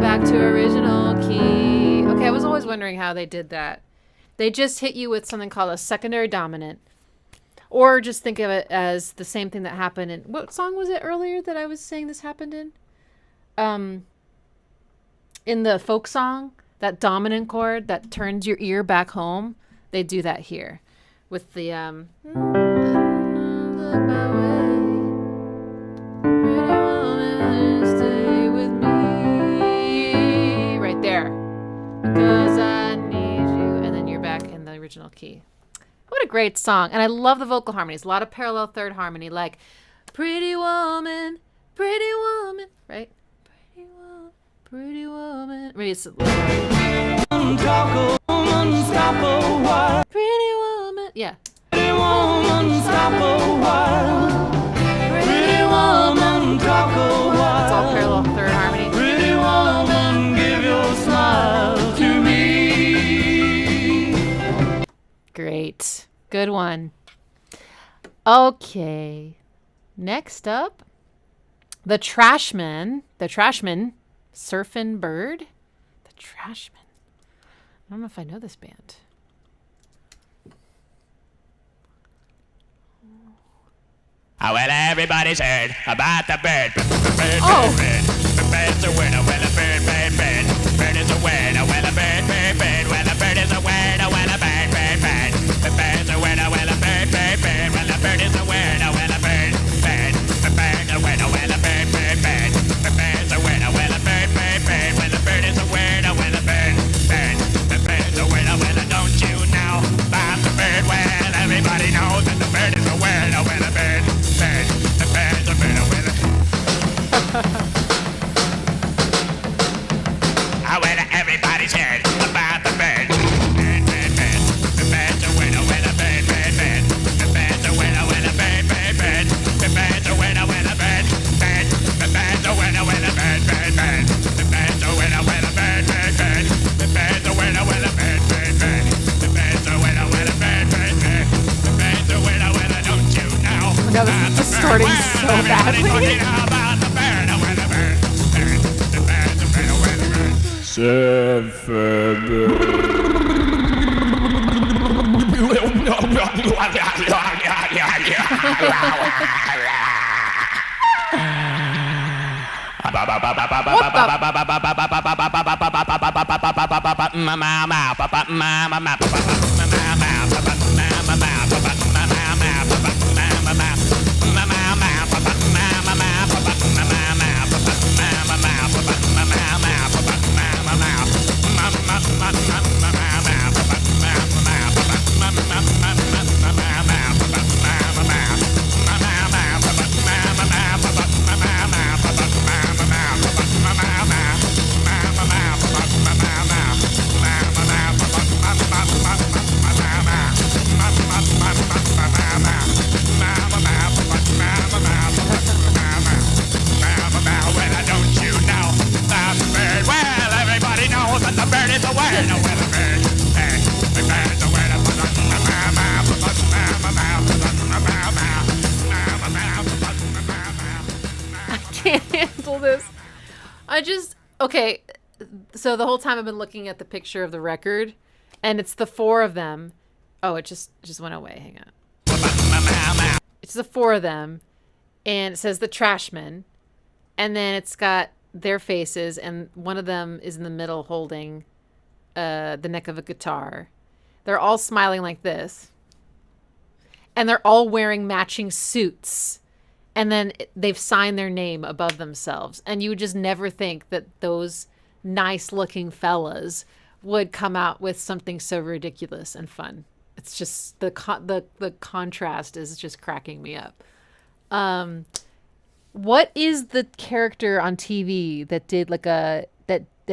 Back to original key. Okay, I was always wondering how they did that. They just hit you with something called a secondary dominant. Or just think of it as the same thing that happened in... What song was it earlier that I was saying this happened in? In the folk song, that dominant chord that turns your ear back home. They do that here. With the... Pretty woman, stay with me. Right there. Because I need you. And then you're back in the original key. What a great song. And I love the vocal harmonies. A lot of parallel third harmony, like pretty woman, right? Pretty woman. Maybe it's a little... Pretty woman. Yeah. Pretty woman, stop a while. Pretty woman, talk a while. It's all parallel third harmony. Pretty woman, give your smile to me. Great. Good one. Okay. Next up, the Trashmen. The Trashmen, Surfin' Bird. The Trashmen. I don't know if I know this band. Oh, well, everybody's heard about the bird. Oh. Bird's a winner, well, a bird. Bird is a winner, well, a bird. Well, a bird is a winner, well, a bird. The bird's a winner, well, a bird. Well, a bird is a winner, well, a bird. The bird's a winner, well, a bird. The bird's a winner, well, a bird. Well, the bird is a winner, well, a bird. The bird's a winner, well, don't you know about the bird? Well, everybody knows that the bird is a winner, well, a bird. The bird's a winner, well, well, everybody's heard about the bird. The bird's a winner, well, a bird. The bird's a winner, well, a bird. The bird's a winner, well, a bird. The bird's a winner, well, a bird. The bird's a winner, well, a bird. The bird's a winner, well, a bird. The bird's a winner, well, a bird. The bird's a winner, well, don't you know? Oh my God, this is distorting so badly. Okay, so the whole time I've been looking at the picture of the record, and it's the four of them. Oh, it just went away. Hang on. It's the four of them, and it says the Trashmen, and then it's got their faces, and one of them is in the middle holding the neck of a guitar. They're all smiling like this, and they're all wearing matching suits. And then they've signed their name above themselves. And you would just never think that those nice-looking fellas would come out with something so ridiculous and fun. It's just the contrast is just cracking me up. What is the character on TV that did like that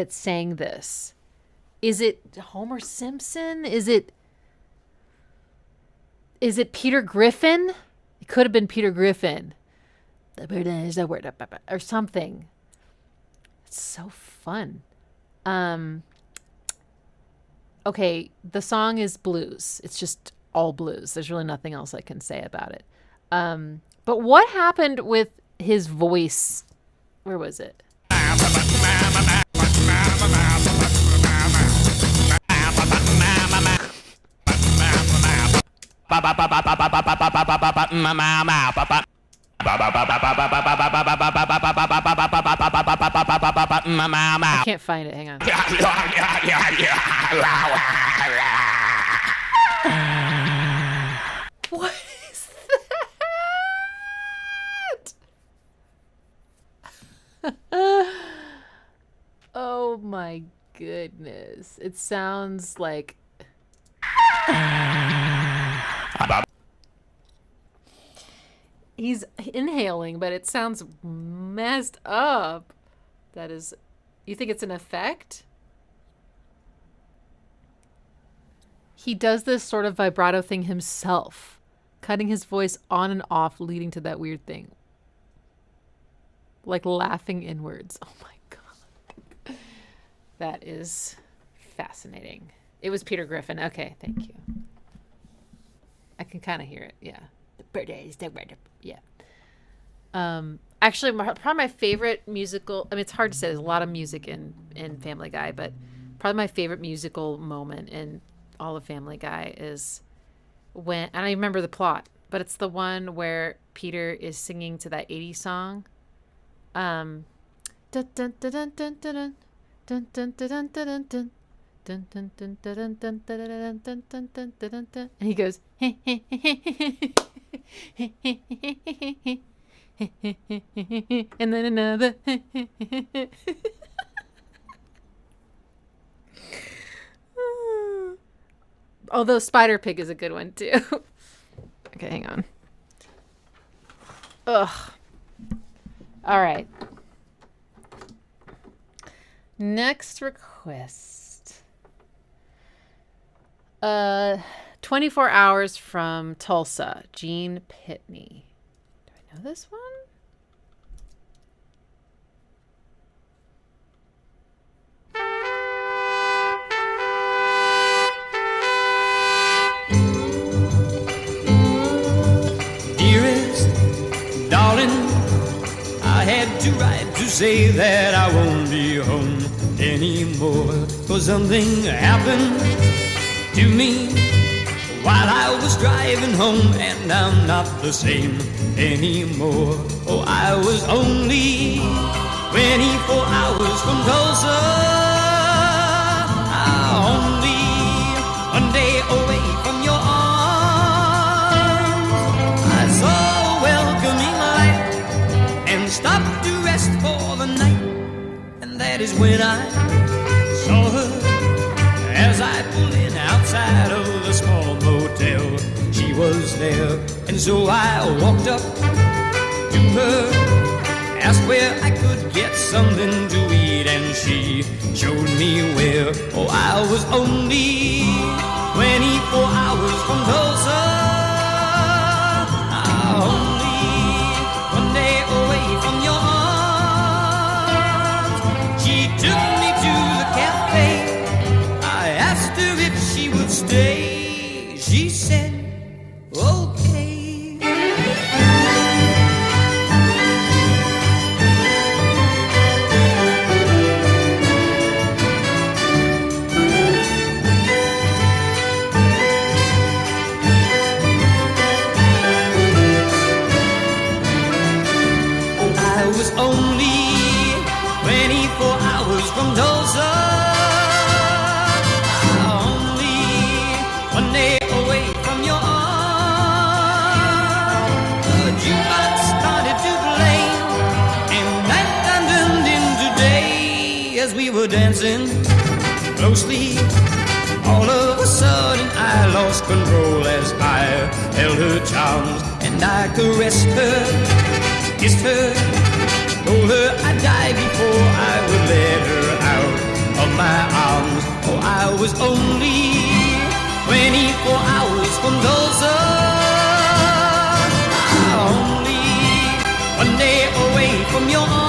sang this? Is it Homer Simpson? Is it Peter Griffin? It could have been Peter Griffin. The bird is the word or something. It's so fun. Okay, the song is blues. It's just all blues. There's really nothing else I can say about it. But what happened with his voice? Where was it? I can't find it. Hang on. What is that? Oh my goodness. It sounds like he's inhaling, but it sounds messed up. That is, you think it's an effect? He does this sort of vibrato thing himself, cutting his voice on and off, leading to that weird thing. Like laughing inwards. Oh my God. That is fascinating. It was Peter Griffin. Okay, thank you. I can kind of hear it. Yeah. The birdies, yeah. Actually, probably my favorite musical. I mean, it's hard to say. There's a lot of music in Family Guy, but probably my favorite musical moment in all of Family Guy is when, and I remember the plot, but it's the one where Peter is singing to that 80s song. Dun dun dun dun dun dun dun dun dun dun dun dun. Dun, dun, dun, dun, dun, dun, dun, dun, dun, dun, dun, dun, dun. And he goes, and then another. Although Spider Pig is a good one too. Okay, hang on. Ugh. All right. Next request. 24 Hours from Tulsa, Gene Pitney. Do I know this one? Dearest, darling, I had to write to say that I won't be home anymore. 'Cause something happened to me while I was driving home, and I'm not the same anymore. Oh, I was only 24 hours from Tulsa, only one day away from your arms. I saw a welcoming light and stopped to rest for the night, and that is when I saw her as I pulled in outside of the small motel. She was there, and so I walked up to her, asked where I could get something to eat, and she showed me where. Oh, I was only 24 hours from Tulsa, only one day away from your arms. She took me to the cafe. I asked her if she would stay. She said, okay. I was only 24 hours from Tulsa, only one day away from your arms. The jukebox started to play, and nighttime turned into day as we were dancing closely. All of a sudden I lost control as I held her charms, and and I caressed her, kissed her, told her I'd die before I would let her out of my arms. Oh, I was only 24 hours from Tulsa, only one day away from your arms.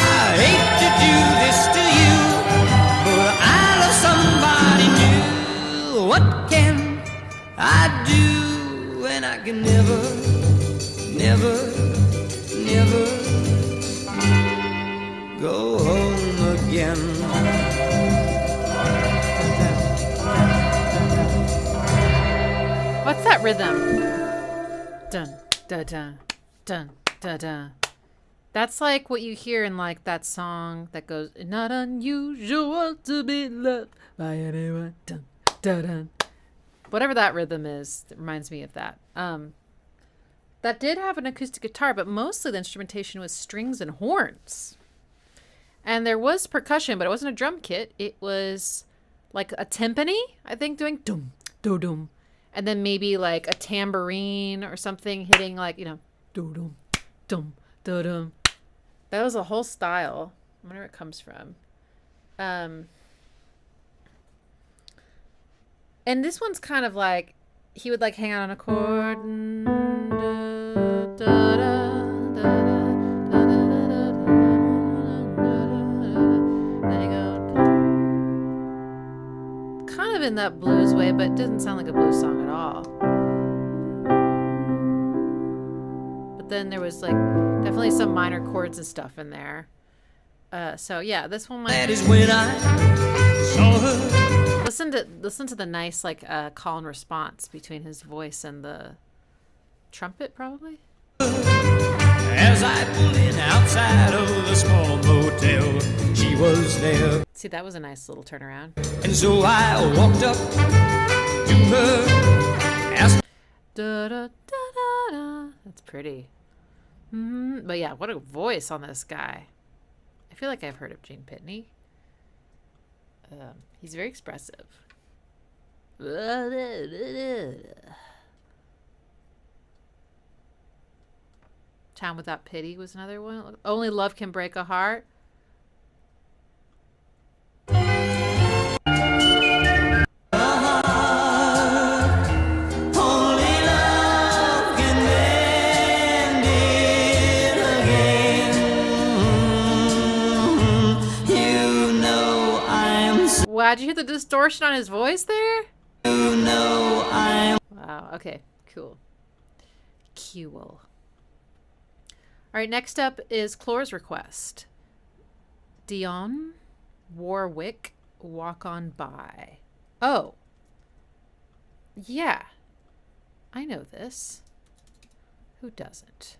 I hate to do this to you, but I love somebody new. What can I do when I can never, never, never go home again? What's that rhythm? Dun, da, da, dun, da, da. That's like what you hear in like that song that goes, "Not unusual to be loved by anyone." Dun, da, dun. Whatever that rhythm is, it reminds me of that. That did have an acoustic guitar, but mostly the instrumentation was strings and horns. And there was percussion, but it wasn't a drum kit. It was like a timpani, I think, doing dum, do, dum. And then maybe like a tambourine or something hitting like, you know, do, dum, dum, do, dum. That was a whole style. I wonder where it comes from. And this one's kind of like, he would like hang out on a chord. And, then he go kind of in that blues way, but it doesn't sound like a blues song at all. But then there was like definitely some minor chords and stuff in there. So yeah, this one might. That is when I saw her. Listen to the nice like call and response between his voice and the trumpet, probably. As I pulled in outside of the small motel, she was there. See, that was a nice little turnaround. And so I walked up to her, asked. Da, da, da, da, da. That's pretty. But yeah, what a voice on this guy. I feel like I've heard of Gene Pitney. He's very expressive. Town Without Pity was another one. Only Love Can Break a Heart. Wow, did you hear the distortion on his voice there? Wow, okay, cool. Cool. All right, next up is Clora's request. Dionne, Warwick, Walk On By. Oh. Yeah. I know this. Who doesn't?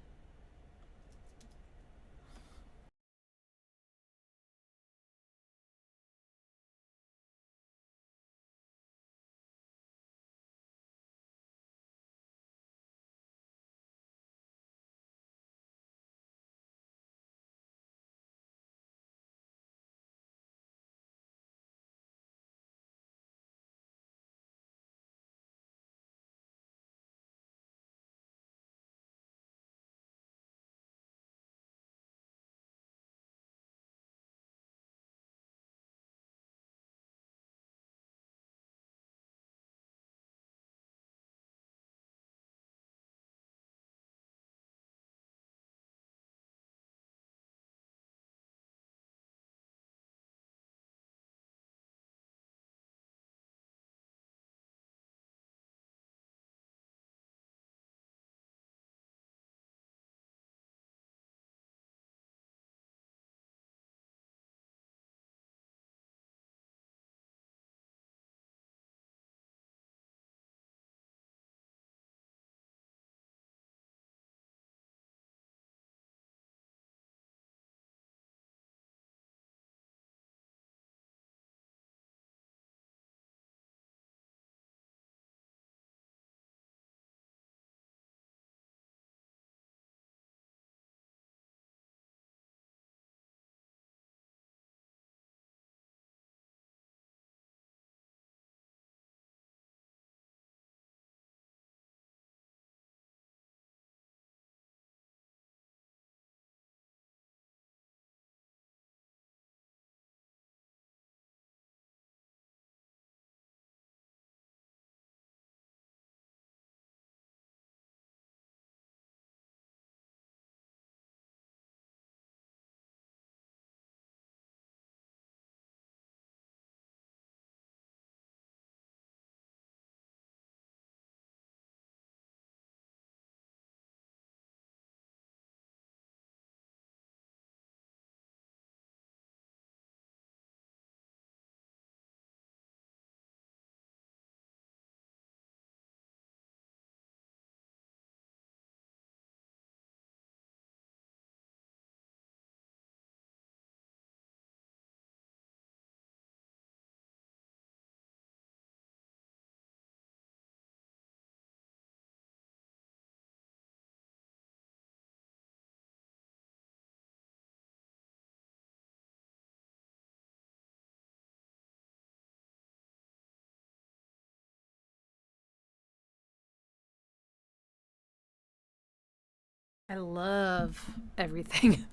I love everything.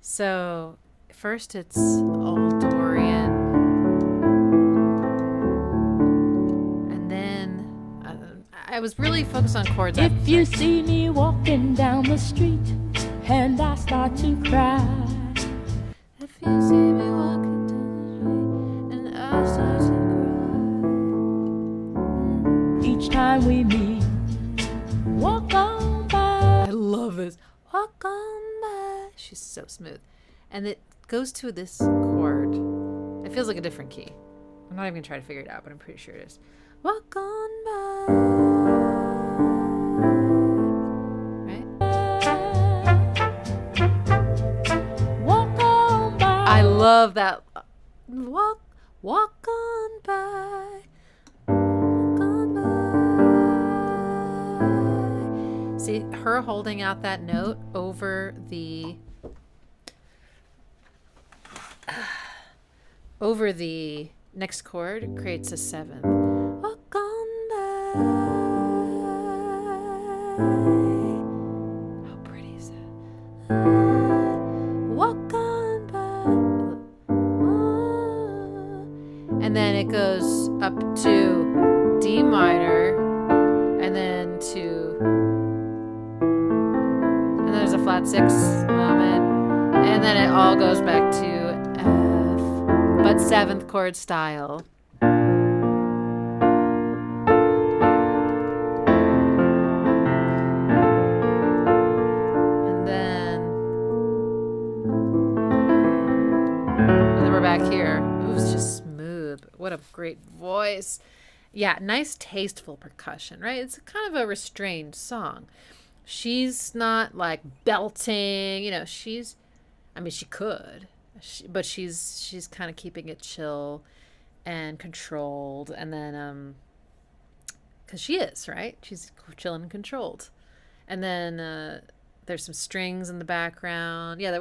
So first it's all Dorian, and then I was really focused on chords. If you see me walking down the street and I start to cry, If you see me walking down the street and I start to cry, each time we meet, walk on by. I love this. Walk on by. She's so smooth. And it goes to this chord. It feels like a different key. I'm not even going to try to figure it out, but I'm pretty sure it is. Walk on by. Right? Walk on by. I love that. Walk on by. Walk on by. See, her holding out that note over the next chord creates a seventh. Walk on by. How pretty is that? Walk on by. And then it goes up to D minor, and then there's a flat six moment, and then it all goes back to F, but seventh chord style. And then we're back here. It was just smooth. What a great voice. Yeah, nice tasteful percussion, right? It's kind of a restrained song. She's not like belting, she could, but she's kind of keeping it chill and controlled. And then, cause she is, right? She's chill and controlled. And then, there's some strings in the background. Yeah,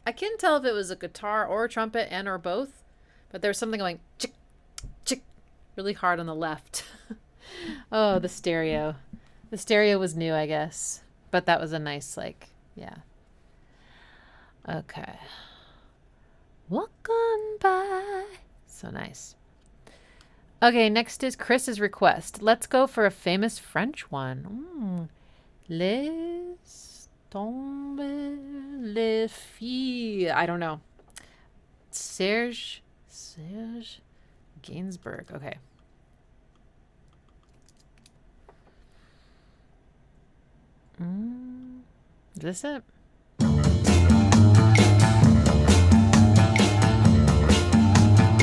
I couldn't tell if it was a guitar or a trumpet or both, but there was something going chick, chick, really hard on the left. Oh, the stereo. The stereo was new, I guess. But that was a nice, yeah. Okay. Walk on by. So nice. Okay, next is Chris's request. Let's go for a famous French one. Laisse tomber les filles. I don't know. Serge Gainsbourg. Okay. Is this it?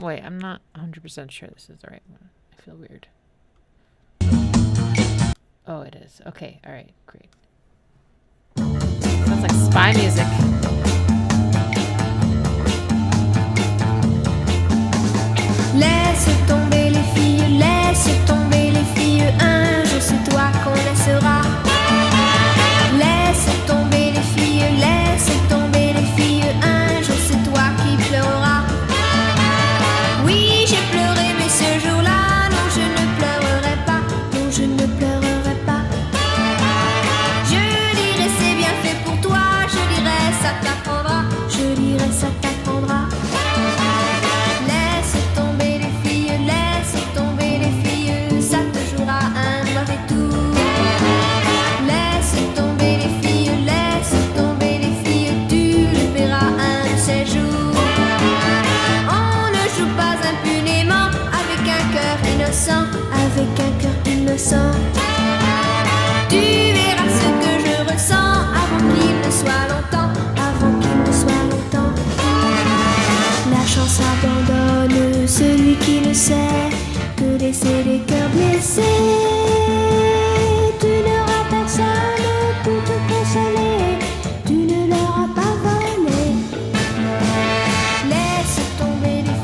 Wait, I'm not 100% sure this is the right one. I feel weird. Oh, it is. Okay, all right, great. Sounds like spy music. Laisse tomber les filles, un jour c'est toi qu'on laissera. Laisse tomber les filles, un jour c'est toi qui pleureras. Oui, j'ai pleuré, mais ce jour-là, non, je ne pleurerai pas, non, je ne pleurerai pas. Je dirai c'est bien fait pour toi, je dirai ça t'apprendra, je dirai ça t'apprendra. Laisse tomber les filles, ça te jouera un mauvais tour. Laisse tomber les filles, tu le verras un de ces jours. On ne joue pas impunément avec un cœur innocent, Tu verras ce que je ressens avant qu'il ne soit longtemps, La chance abandonne celui qui le sait, que laisser des cœurs blessés. Tu n'auras personne pour te consoler, tu ne leur as pas volé. Laisse tomber les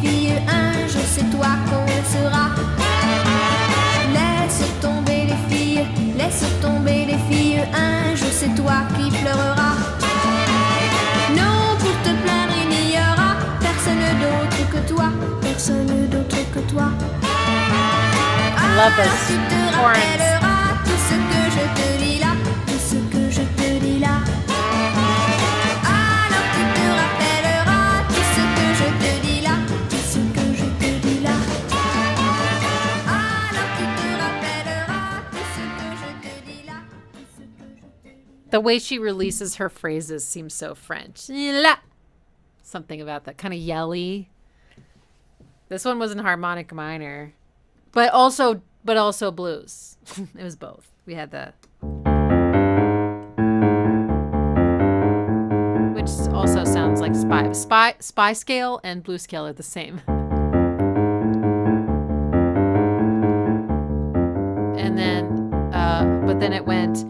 filles, un jour c'est toi qu'on laissera. Laisse tomber les filles, un jour c'est toi qui pleureras. Non, pour te plaindre il n'y aura personne d'autre que toi. I love Alors this tu te chorus. rappelleras tout ce que je te dis là. The way she releases her phrases seems so French. La. Something about that kind of yelly. This one was in harmonic minor, but also blues. It was both. We had the, which also sounds like spy scale and blues scale are the same. And then, but then it went.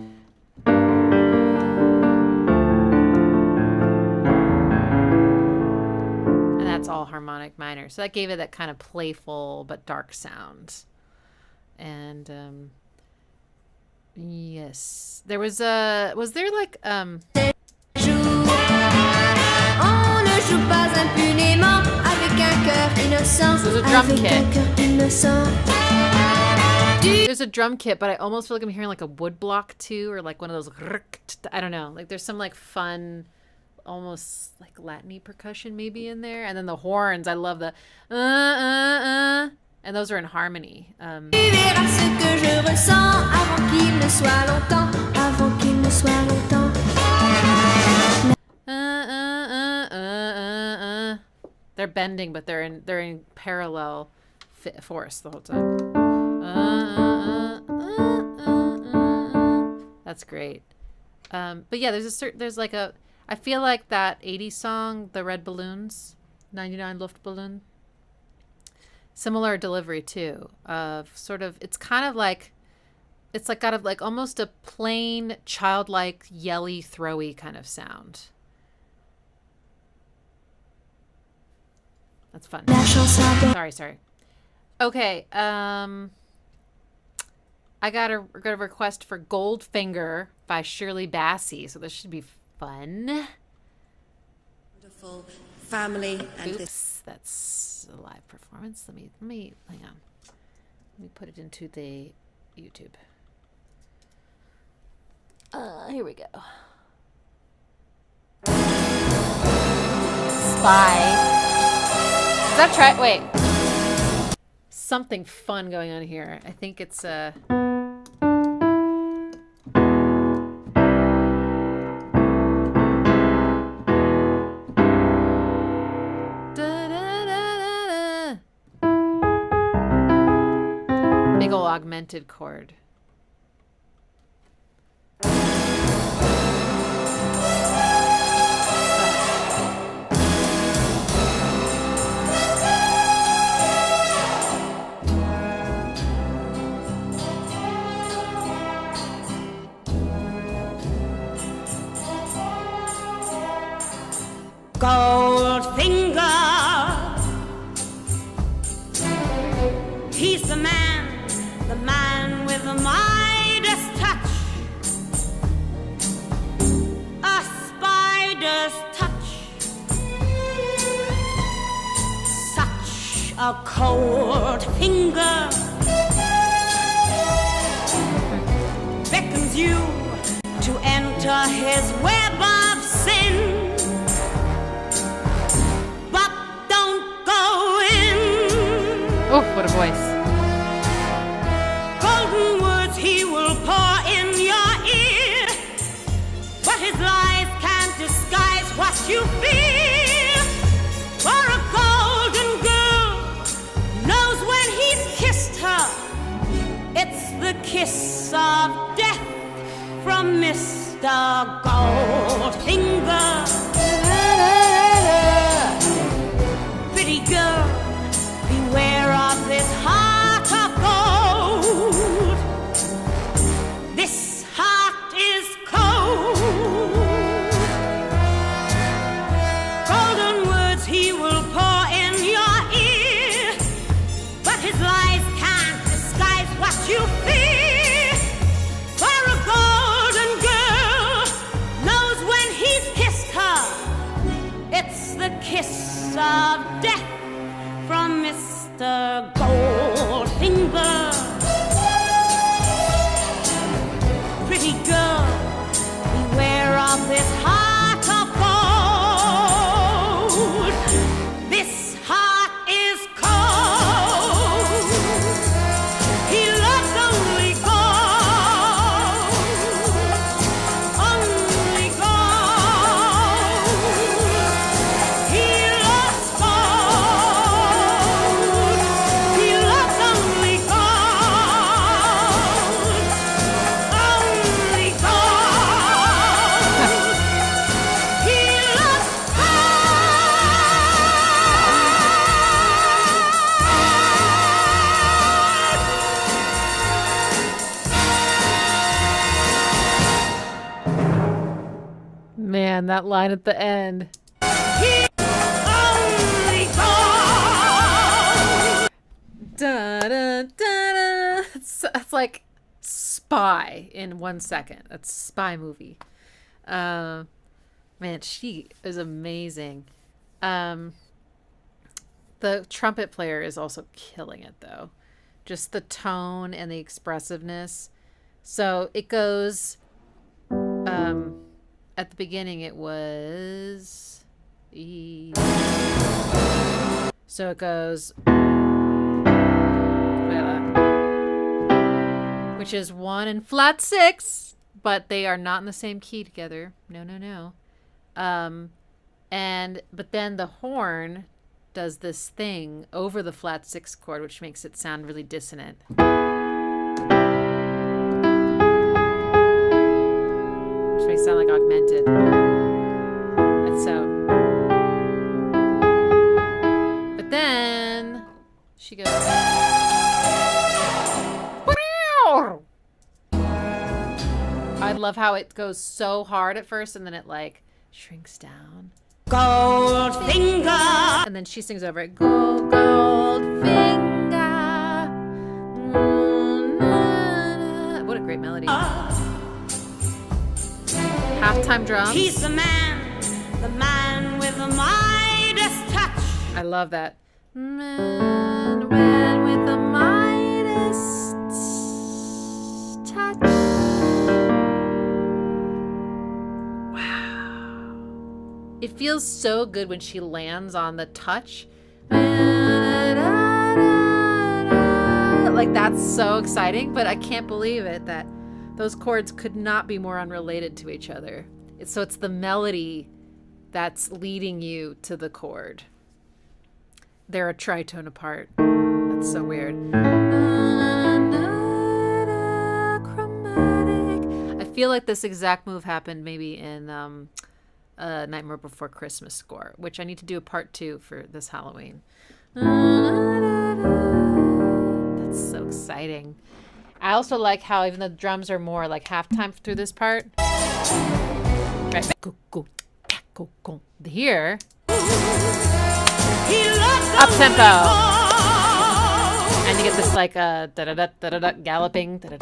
That's all harmonic minor. So that gave it that kind of playful but dark sound. And yes. There was there like On ne joue pas impunément avec un cœur innocent. There's a drum Avec kit. un cœur innocent. there's a drum kit, but I almost feel like I'm hearing like a wood block too, or like one of those, I don't know, like there's some like fun almost like Latin-y percussion maybe in there. And then the horns, I love the and those are in harmony. Tu verras ce que je ressens avant qu'il ne soit longtemps, avant qu'il ne soit longtemps. They're bending, but they're in parallel force the whole time. That's great. But yeah, there's like a, I feel like that 80s song, The Red Balloons, 99 Luftballon, similar delivery too, of sort of, it's kind of like, it's like got a, like almost a plain, childlike, yelly, throwy kind of sound. That's fun. Sorry. Okay, I got a request for Goldfinger by Shirley Bassey, so this should be fun. Wonderful family and Oops, that's a live performance. Let me hang on. Let me put it into the YouTube. Here we go. Spy. Is that wait. Something fun going on here. I think it's big ol' augmented chord. Goldfinger. He's the man with the Midas touch. A spider's touch. Such a cold finger beckons you to enter his web of sin. Oof, what a voice. Golden words he will pour in your ear, but his lies can't disguise what you feel. For a golden girl knows when he's kissed her, it's the kiss of death from Mr. Goldfinger. Pretty girl, beware of this heart of gold. This heart is cold. Golden words he will pour in your ear, but his lies can't disguise what you fear. For a golden girl knows when he's kissed her, it's the kiss of death from Mr. Goldfinger. Pretty girl, beware of this heart of gold. This heart is cold. He loves only gold. man, that line at the end. Only God. Da, da, da, da. It's like Spy in 1 second. That's Spy movie. Man, she is amazing. The trumpet player is also killing it, though. Just the tone and the expressiveness. So it goes, at the beginning it was E. So it goes, which is 1 and flat 6, but they are not in the same key together. No. But then the horn does this thing over the flat 6 chord, which makes it sound really dissonant. Which makes it sound like augmented. And so, but then she goes, I love how it goes so hard at first and then it like shrinks down. Goldfinger. And then she sings over it. Goldfinger. What a great melody. Halftime drums. He's the man with the Midas touch. I love that. Man with the Midas touch. Wow. It feels so good when she lands on the touch. Like, that's so exciting, but I can't believe it that those chords could not be more unrelated to each other. So it's the melody that's leading you to the chord. They're a tritone apart. That's so weird. I feel like this exact move happened maybe in Nightmare Before Christmas score, which I need to do a part 2 for this Halloween. That's so exciting. I also like how even the drums are more like halftime through this part. Right. Go. Here, up tempo, and you get this like galloping, and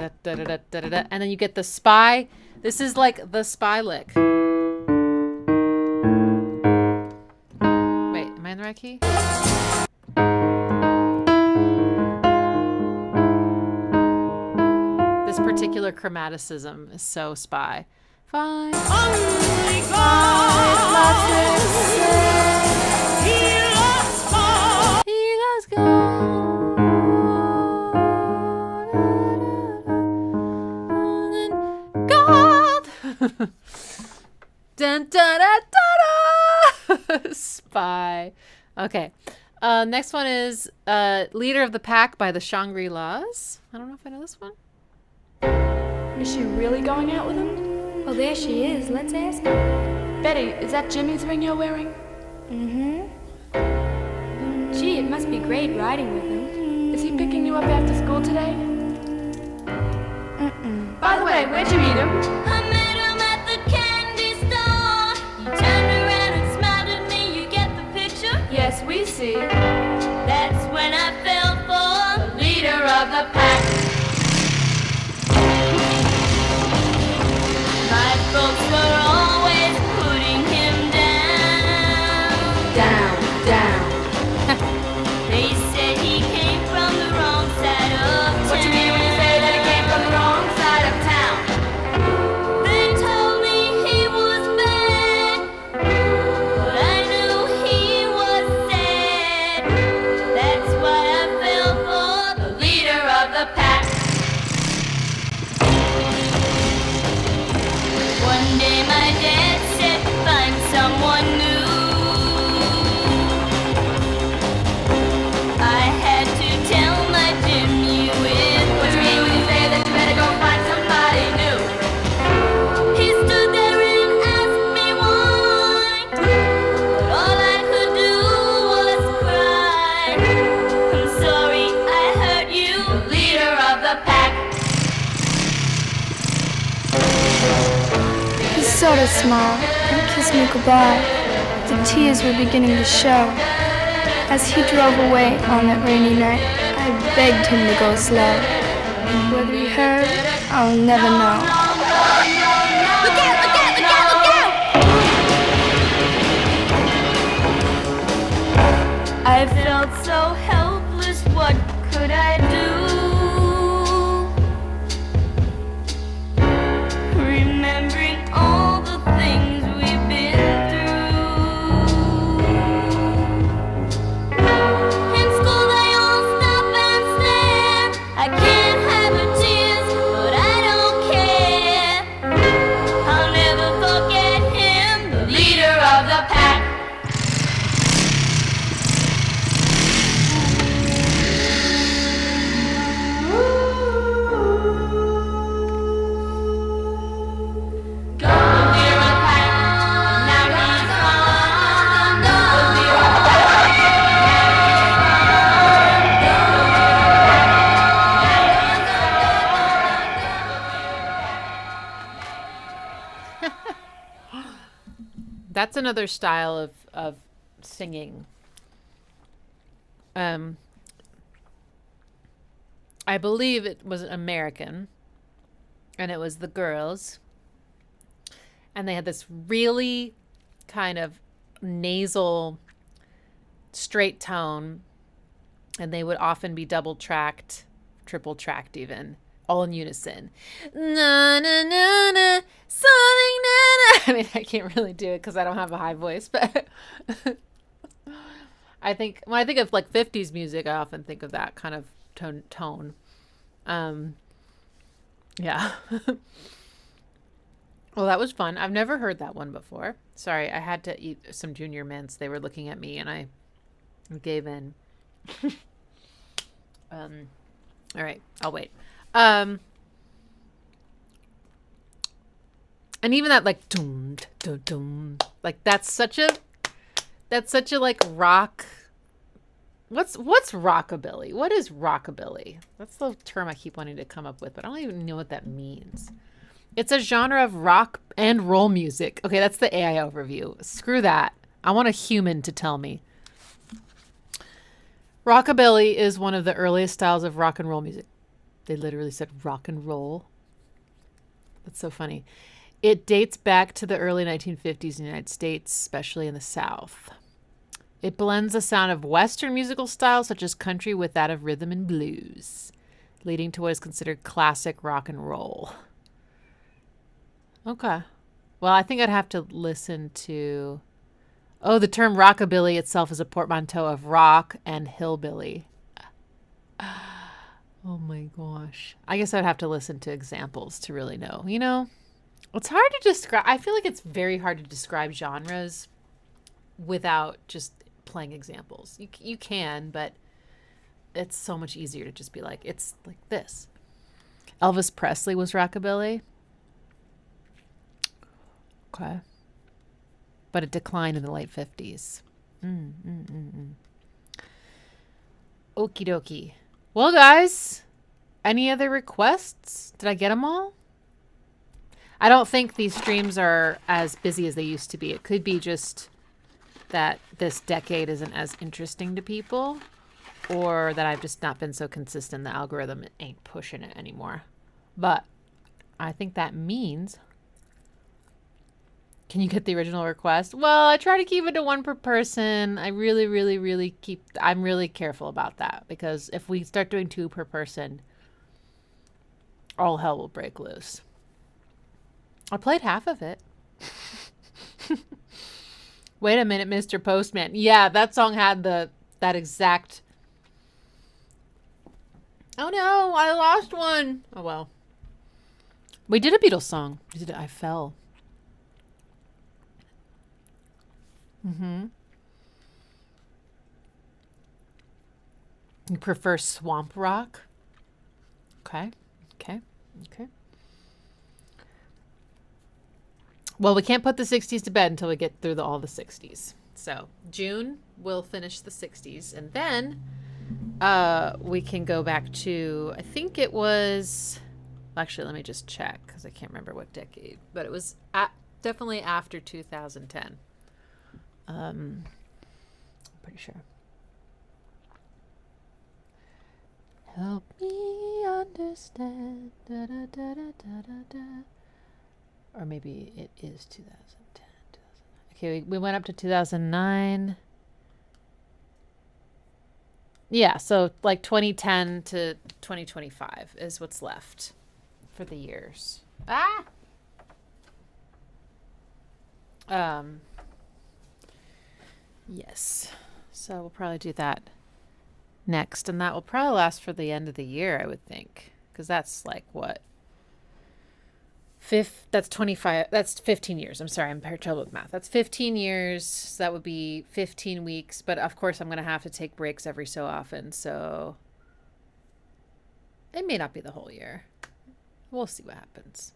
then you get the spy. This is like the spy lick. Wait, am I in the right key? This particular chromaticism is so spy. 5, 5, he loves gold. Gold. Dun, da, da, da, da. Spy. Okay. Next one is Leader of the Pack by the Shangri-Las. I don't know if I know this one. Is she really going out with him? Well, there she is. Let's ask her. Betty, is that Jimmy's ring you're wearing? Mm-hmm. Gee, it must be great riding with him. Is he picking you up after school today? Mm-mm. By the way, where'd you meet him? I met him at the candy store. He turned around and smiled at me. You get the picture? Yes, we see. That's when I fell for the leader of the pack. My folks were always putting him down. Down. They said he came from the wrong side of town. What you mean when you say that he came from the wrong side of town? sort of smile and kissed me goodbye. The tears were beginning to show. As he drove away on that rainy night, I begged him to go slow. Whether he heard, I'll never know. Look out, look out, look out, look out! I felt so helpless, what could I do? Remembering all the things we've been through. In school they all stop and stare. I can't have her tears, but I don't care. I'll never forget him, the leader of the pack. That's another style of singing. I believe it was American, and it was the girls, and they had this really kind of nasal, straight tone, and they would often be double tracked, triple tracked even, all in unison. Na na na na, something na na. I mean, I can't really do it because I don't have a high voice, but I think when I think of like 50s music, I often think of that kind of tone. Yeah. Well, that was fun. I've never heard that one before. Sorry, I had to eat some Junior Mints. They were looking at me, and I gave in. All right, I'll wait. And even that like dum dum dum, like that's such a like rock. What's rockabilly? What is rockabilly? That's the term I keep wanting to come up with, but I don't even know what that means. It's a genre of rock and roll music. Okay, that's the AI overview. Screw that. I want a human to tell me. Rockabilly is one of the earliest styles of rock and roll music. They literally said rock and roll. That's so funny. It dates back to the early 1950s in the United States, especially in the South. It blends the sound of Western musical styles such as country with that of rhythm and blues, leading to what is considered classic rock and roll. Okay. Well, I think I'd have to listen to... Oh, the term rockabilly itself is a portmanteau of rock and hillbilly. Oh my gosh. I guess I'd have to listen to examples to really know. You know, it's hard to describe. I feel like it's very hard to describe genres without just playing examples. You can, but it's so much easier to just be like, it's like this. Elvis Presley was rockabilly. Okay. But it declined in the late 50s. Okie dokie. Well, guys, any other requests? Did I get them all? I don't think these streams are as busy as they used to be. It could be just that this decade isn't as interesting to people, or that I've just not been so consistent. The algorithm ain't pushing it anymore. But I think that means... Can you get the original request? Well, I try to keep it to one per person. I really, really, really I'm really careful about that, because if we start doing two per person, all hell will break loose. I played half of it. Wait a minute, Mr. Postman. Yeah, that song had that exact... Oh no, I lost one. Oh well. We did a Beatles song. We did I Fell. You prefer swamp rock? Okay. Well, we can't put the 60s to bed until we get through all the 60s. So June, we'll finish the 60s, and then we can go back to, I think it was, actually, let me just check because I can't remember what decade, but it was Definitely after 2010. I'm pretty sure. Help me understand. Da, da, da, da, da, da, da. Or maybe it is 2010. 2009. Okay, we went up to 2009. Yeah, so like 2010 to 2025 is what's left for the years. Yes. So we'll probably do that next, and that will probably last for the end of the year, I would think, because that's like what? That's 25. That's 15 years. I'm sorry, I'm trouble with math. That's 15 years. So that would be 15 weeks. But of course, I'm going to have to take breaks every so often. So it may not be the whole year. We'll see what happens.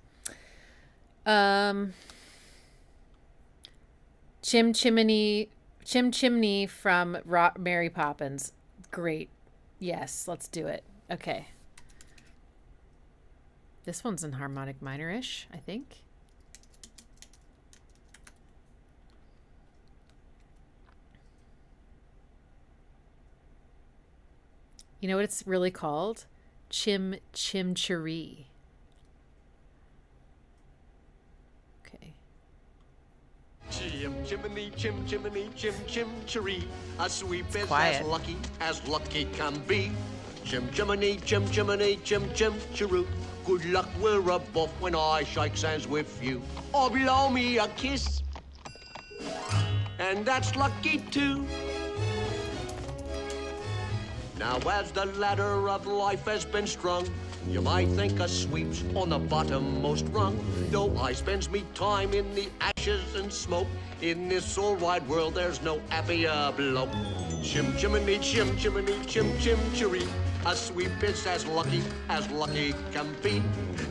Chim Chimney from Mary Poppins. Great. Yes, let's do it. Okay. This one's in harmonic minor-ish, I think. You know what it's really called? Cher-ee. Okay. Chim chimney, chim chimney, chim chim cheree. A sweep is quiet. as lucky can be. Chim chimney, chim chimney, chim chim cheroo. Good luck, we're above when I shake hands with you. Or blow me a kiss, and that's lucky too. Now as the ladder of life has been strung, you might think a sweep's on the bottommost rung. Though I spends me time in the ashes and smoke, in this all wide world there's no happier bloke. Chim chimney, chim chimney, chim chim cheree. A sweep is as lucky can be.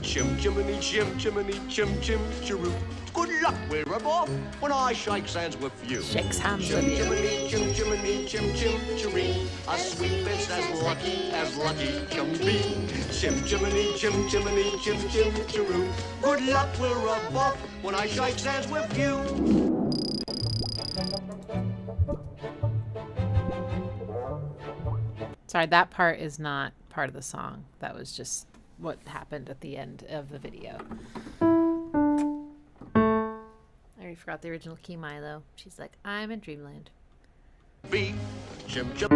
Chim chimney, chim chimney, chim chim cheroo. Good luck, we're above when I shake hands with you. Shakes hands Chim with you. chimney, chim chimney, chim chim cheree. A sweep is as lucky can be. Chim chimney, chim chimney, chim chim cheroo. Good luck, we're above when I shake hands with you. Sorry, that part is not part of the song. That was just what happened at the end of the video. I already forgot the original key, Milo. She's like, I'm in Dreamland. Be chim chim.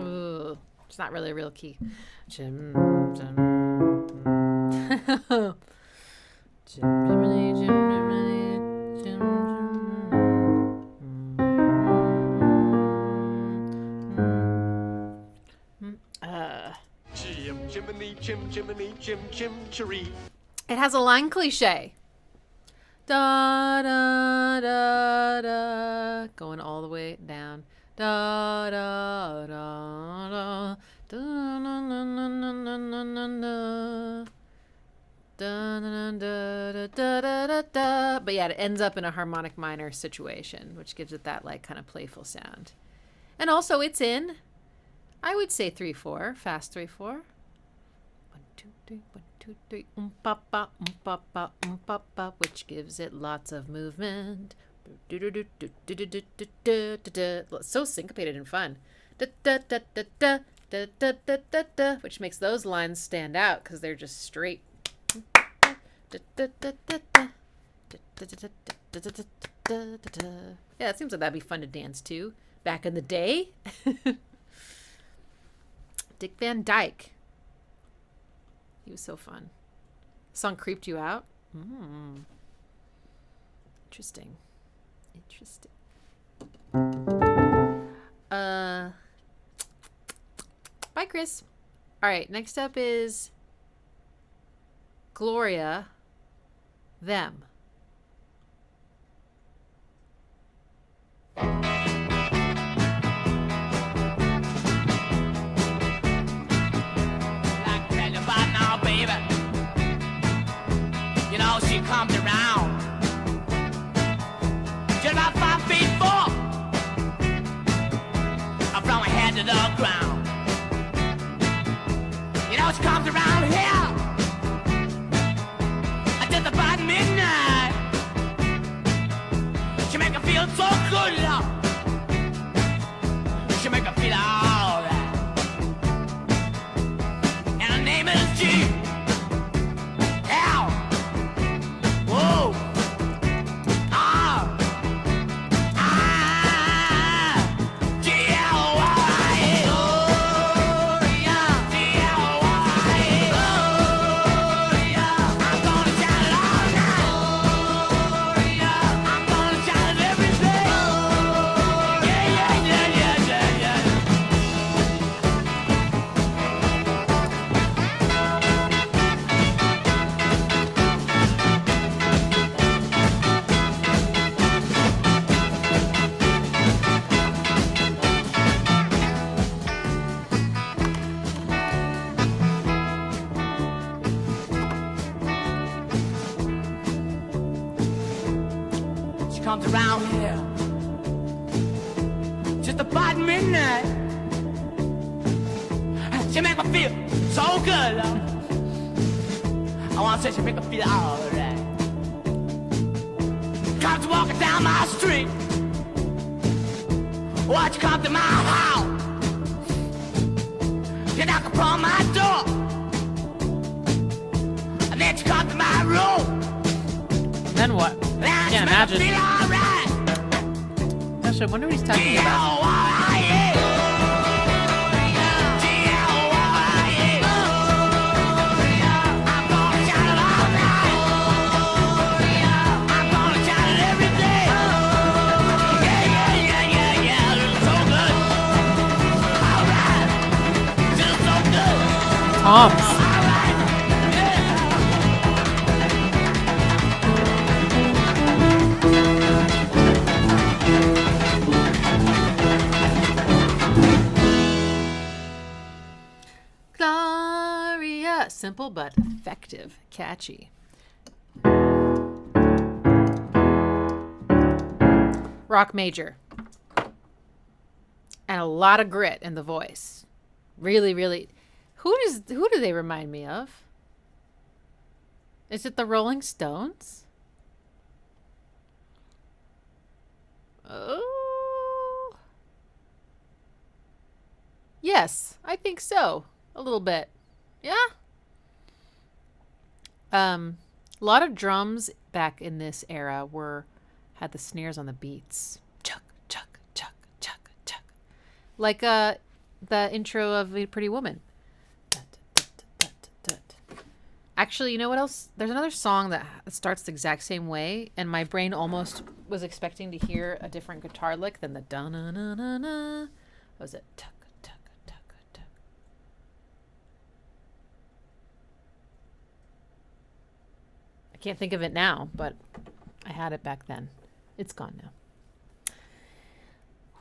Ooh, it's not really a real key. Chim, chim. Chim, chimney, chim, chimney, chim, chim. Chim chimney, chim chimney, chim chim cheree. It has a line cliche. Da da da da, going all the way down. Da da da da, da na na na na na na na na. Da da da da da da da. But yeah, it ends up in a harmonic minor situation, which gives it that like kind of playful sound. And also, it's in, I would say 3/4, fast 3/4. 1 2 3 1 2 3 pa pa pa pa pa pa, which gives it lots of movement. So syncopated and fun. Which makes those lines stand out because they're just straight. Yeah, it seems like that'd be fun to dance to back in the day. Dick Van Dyke. He was so fun. The song creeped you out? Interesting. Interesting. Bye, Chris. All right, next up is Gloria, Them. She comes around just about 5 feet 4 from her head to the ground. You know, she comes around here just about midnight. name is G. L. Whoa. R. I. G. L. Y. Gloria. G. L. Y. Gloria. I'm gonna shout it all night. Gloria. I'm gonna shout it every day. Yeah, yeah, yeah, yeah, yeah, yeah. She comes around here just about midnight. She make me feel so good, love. I wanna say she make me feel alright. Comes walking down my street. Watch you come to my house. You knock upon my door. And then you come to my room. Then what? Now Can't she make me imagine. feel alright. Gosh, I wonder what he's talking about. Toms. Gloria. Simple but effective. Catchy. Rock major. And a lot of grit in the voice. Really, really. Who do they remind me of? Is it the Rolling Stones? Oh. Yes, I think so. A little bit. Yeah. A lot of drums back in this era had the snares on the beats. Chug, chug, chug, chug, chug. Like the intro of A Pretty Woman. Actually, you know what else? There's another song that starts the exact same way, and my brain almost was expecting to hear a different guitar lick than the da-na-na-na-na. What was it? Tuck, tuck, tuck, tuck. I can't think of it now, but I had it back then. It's gone now.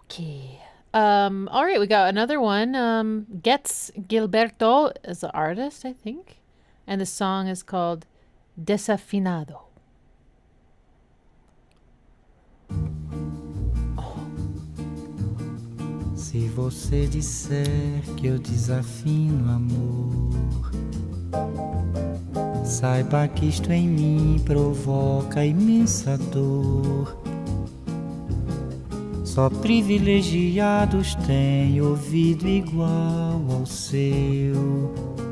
Okay. All right, we got another one. Getz Gilberto is the artist, I think. And the song is called Desafinado. Se você disser que eu desafino amor, saiba que isto em mim provoca imensa dor. Só privilegiados têm ouvido igual ao seu.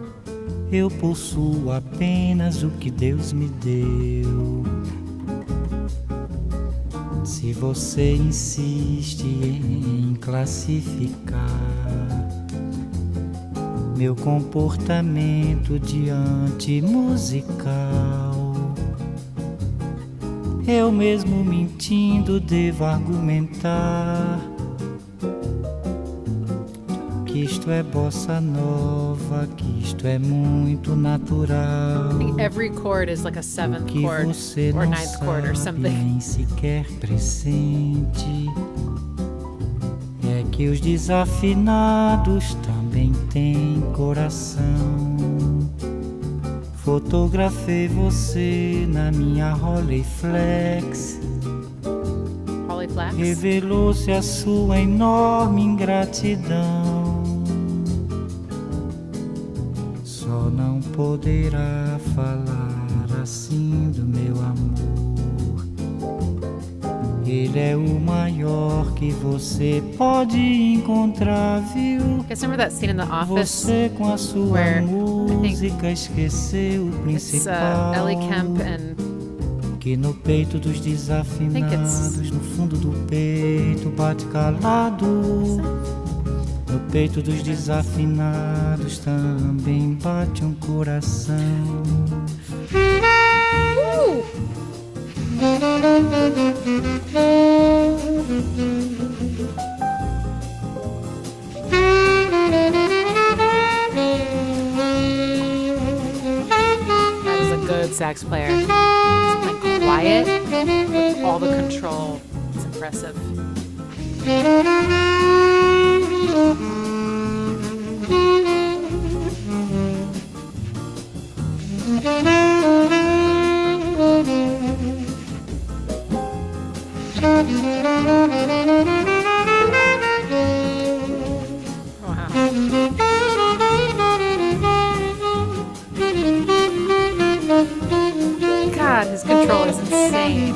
Eu possuo apenas o que Deus me deu. Se você insiste em classificar meu comportamento diante musical, eu mesmo mentindo devo argumentar que isto é bossa nova, que isto é muito natural. I think every chord is like a seventh Que chord você or não ninth chord or sabe something. nem sequer pressente é que os desafinados também têm coração. Fotografei você na minha Rolleiflex. Hollyflax. Revelou-se a sua enorme ingratidão. Só não poderá falar assim do meu amor. Ele é o maior que você pode encontrar, viu? Guys, remember that scene in The Office? Você com a sua where I think música esqueceu o It's principal. Ellie Kemp and Que no peito dos desafinados, no fundo do peito bate calado. No peito dos desafinados também bate um coração. that is a good sax player. He's playing quiet with all the control. It's impressive. God, his control is insane.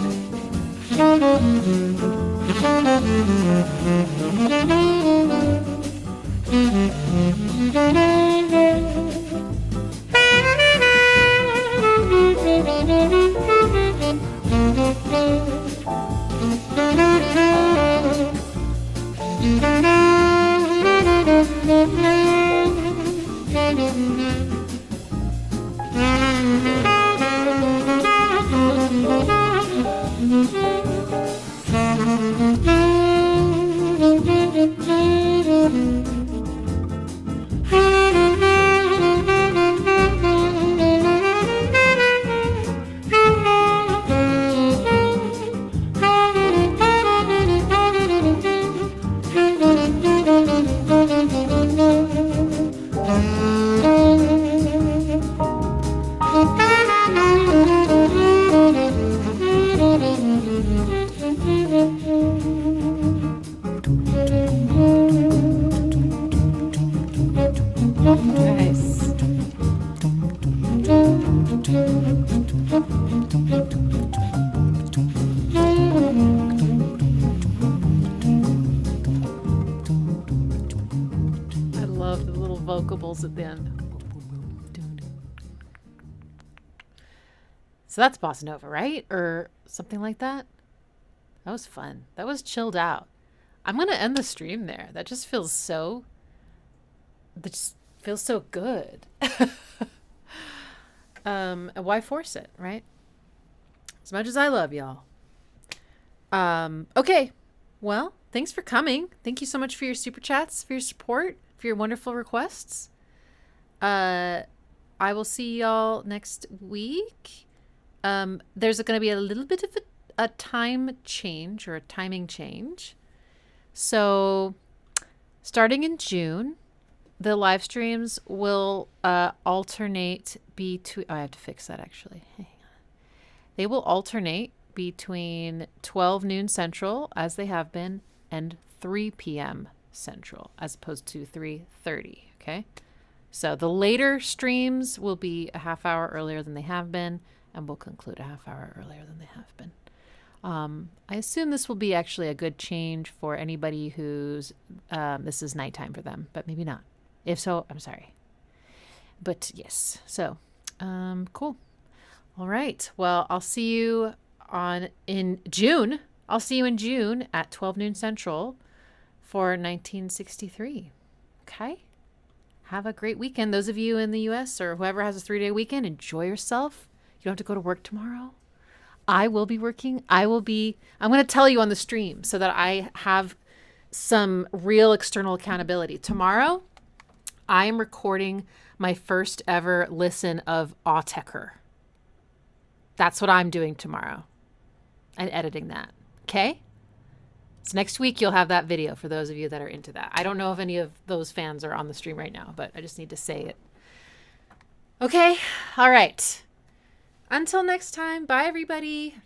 Nice. I love the little vocables at the end. So that's bossa nova, right? Or something like that? That was fun. That was chilled out. I'm going to end the stream there. That just feels so... That just feels so good. Why force it, right? As much as I love y'all. Okay. Well, thanks for coming. Thank you so much for your super chats, for your support, for your wonderful requests. I will see y'all next week. There's going to be a little bit of a time change or a timing change. So starting in June, the live streams will alternate between... Oh, I have to fix that actually. Hang on. They will alternate between 12 noon Central, as they have been, and 3 p.m. Central, as opposed to 3:30. Okay? So the later streams will be a half hour earlier than they have been, and will conclude a half hour earlier than they have been. I assume this will be actually a good change for anybody who's... this is nighttime for them, but maybe not. If so, I'm sorry. But yes, so cool. All right. Well, I'll see you in June. I'll see you in June at 12 noon Central for 1963. Okay? Have a great weekend. Those of you in the U.S. or whoever has a 3-day weekend, enjoy yourself. You don't have to go to work tomorrow. I will be working. I'm going to tell you on the stream so that I have some real external accountability. Tomorrow, I am recording my first ever listen of Autechre. That's what I'm doing tomorrow. And editing that. Okay? So next week you'll have that video for those of you that are into that. I don't know if any of those fans are on the stream right now, but I just need to say it. Okay? All right. Until next time. Bye, everybody.